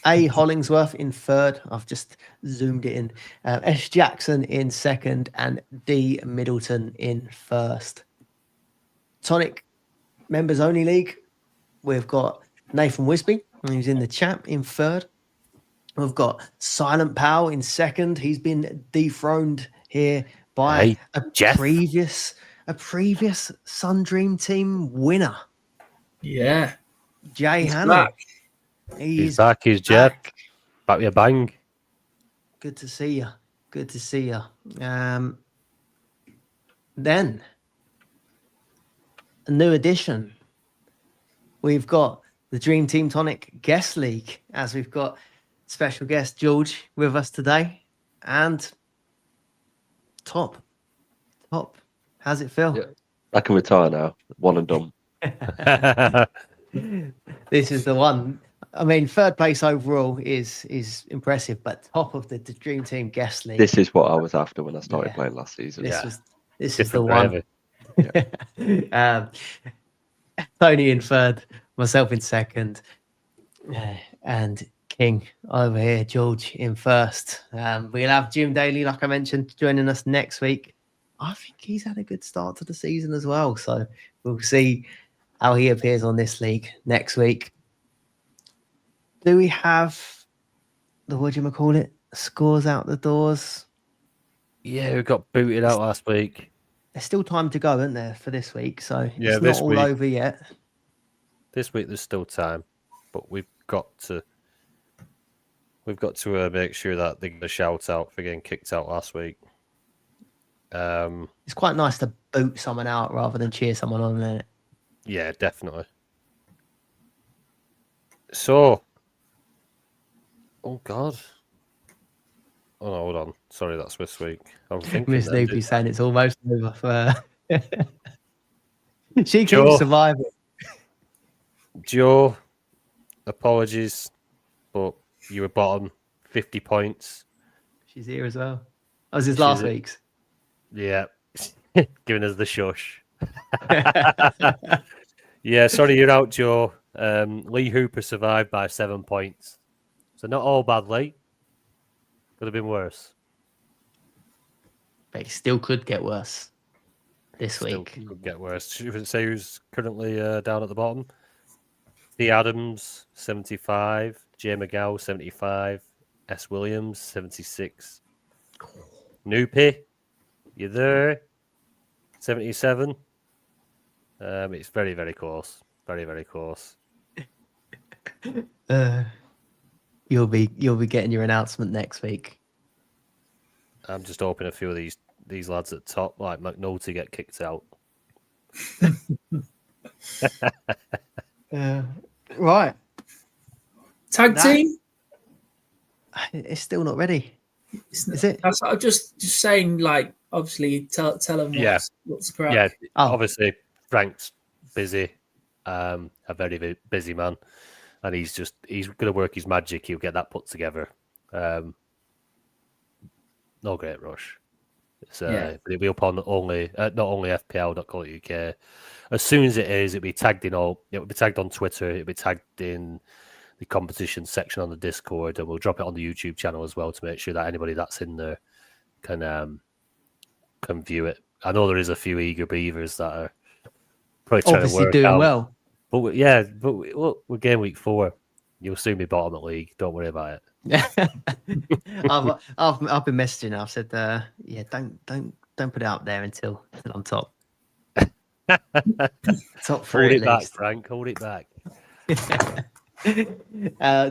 A Hollingsworth in 3rd. I've just zoomed it in. S Jackson in 2nd, and D Middleton in 1st. Tonic members only league. We've got Nathan Wisby, who's in the chat, in 3rd. We've got Silent Pal in 2nd. He's been dethroned here by Hey, Jeff. a previous Sun Dream Team winner, Yeah. Jay He's Hannell. back. He's back. He's Jeff. Back with a bang. Good to see you. Good to see you. Then a new addition. We've got the Dream Team Tonic Guest League, as we've got special guest George with us today. And top. How's it feel? Yeah. I can retire now. One and done. This is the one. I mean, 3rd place overall is impressive, but top of the Dream Team Guest League. This is what I was after when I started Yeah. playing last season. This is Different the one. Tony in 3rd, myself in 2nd, and King over here, George in 1st. We'll have Jim Daly, like I mentioned, joining us next week. I think he's had a good start to the season as well, so we'll see how he appears on this league next week. Do we have the scores out the doors? Yeah, we got booted out last week. There's still time to go, isn't there, for this week? So Yeah, it's this not all week. over yet. This week there's still time, but we've got to make sure that they get a shout out for getting kicked out last week. It's quite nice to boot someone out rather than cheer someone on, isn't it? Yeah, definitely. So, oh God. Oh no, hold on. Sorry, that's this week. I'm thinking. Miss then, Loopy saying it's almost over for she keeps Joe. surviving. Joe, apologies, but you were bottom 50 points. She's here as well. That was his She's last it. week's. Yeah, giving us the shush. Yeah, sorry you're out, Joe. Lee Hooper survived by 7 points. So not all badly. Could have been worse. But it still could get worse this Still week. could get worse. Should we say who's currently down at the bottom? D. Adams, 75. J. McGow, 75. S. Williams, 76. Noopy, you there? 77. It's very, very close. Very, very close. You'll be getting your announcement next week. I'm just hoping a few of these lads at top, like McNulty, get kicked out. Right. Tag team? It's still not ready. Is it? I'm just saying, like, obviously, tell them what's the crack. Yeah, Oh. obviously, Frank's busy, a very, very busy man, and he's going to work his magic. He'll get that put together. No great rush. It'll be up on not only FPL.co.uk. As soon as it is, it'll be tagged in all. It'll be tagged on Twitter. It'll be tagged in the competition section on the Discord, and we'll drop it on the YouTube channel as well to make sure that anybody that's in there can view it. I know there is a few eager beavers that are probably trying Obviously to work doing out. well. But we're game week 4. You'll soon be bottom at league. Don't worry about it. I've been messaging. I've said, don't put it out there until I'm top. Top 3 Hold at it back, least. Frank. Hold it back.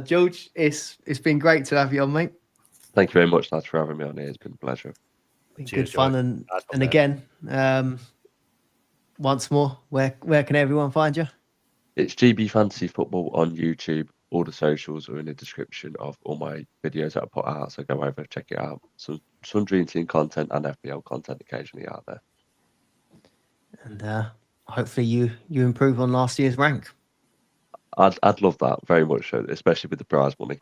George, it's been great to have you on, mate. Thank you very much, lads, for having me on here. It's been a pleasure. Been Cheers, good fun, George. and Nice one, and mate. again, once more, where can everyone find you? It's GB Fantasy Football on YouTube. All the socials are in the description of all my videos that I put out, so go over, check it out. Some Sun Dream Team content and FPL content occasionally out there. And hopefully you improve on last year's rank. I'd love that very much, so, especially with the prize money.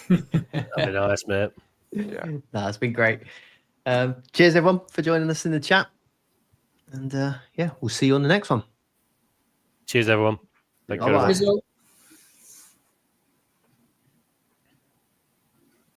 That'd be nice, mate. Yeah. No, it's been great. Cheers everyone for joining us in the chat. And yeah, we'll see you on the next one. Cheers, everyone. Thank you. Bye-bye. Result.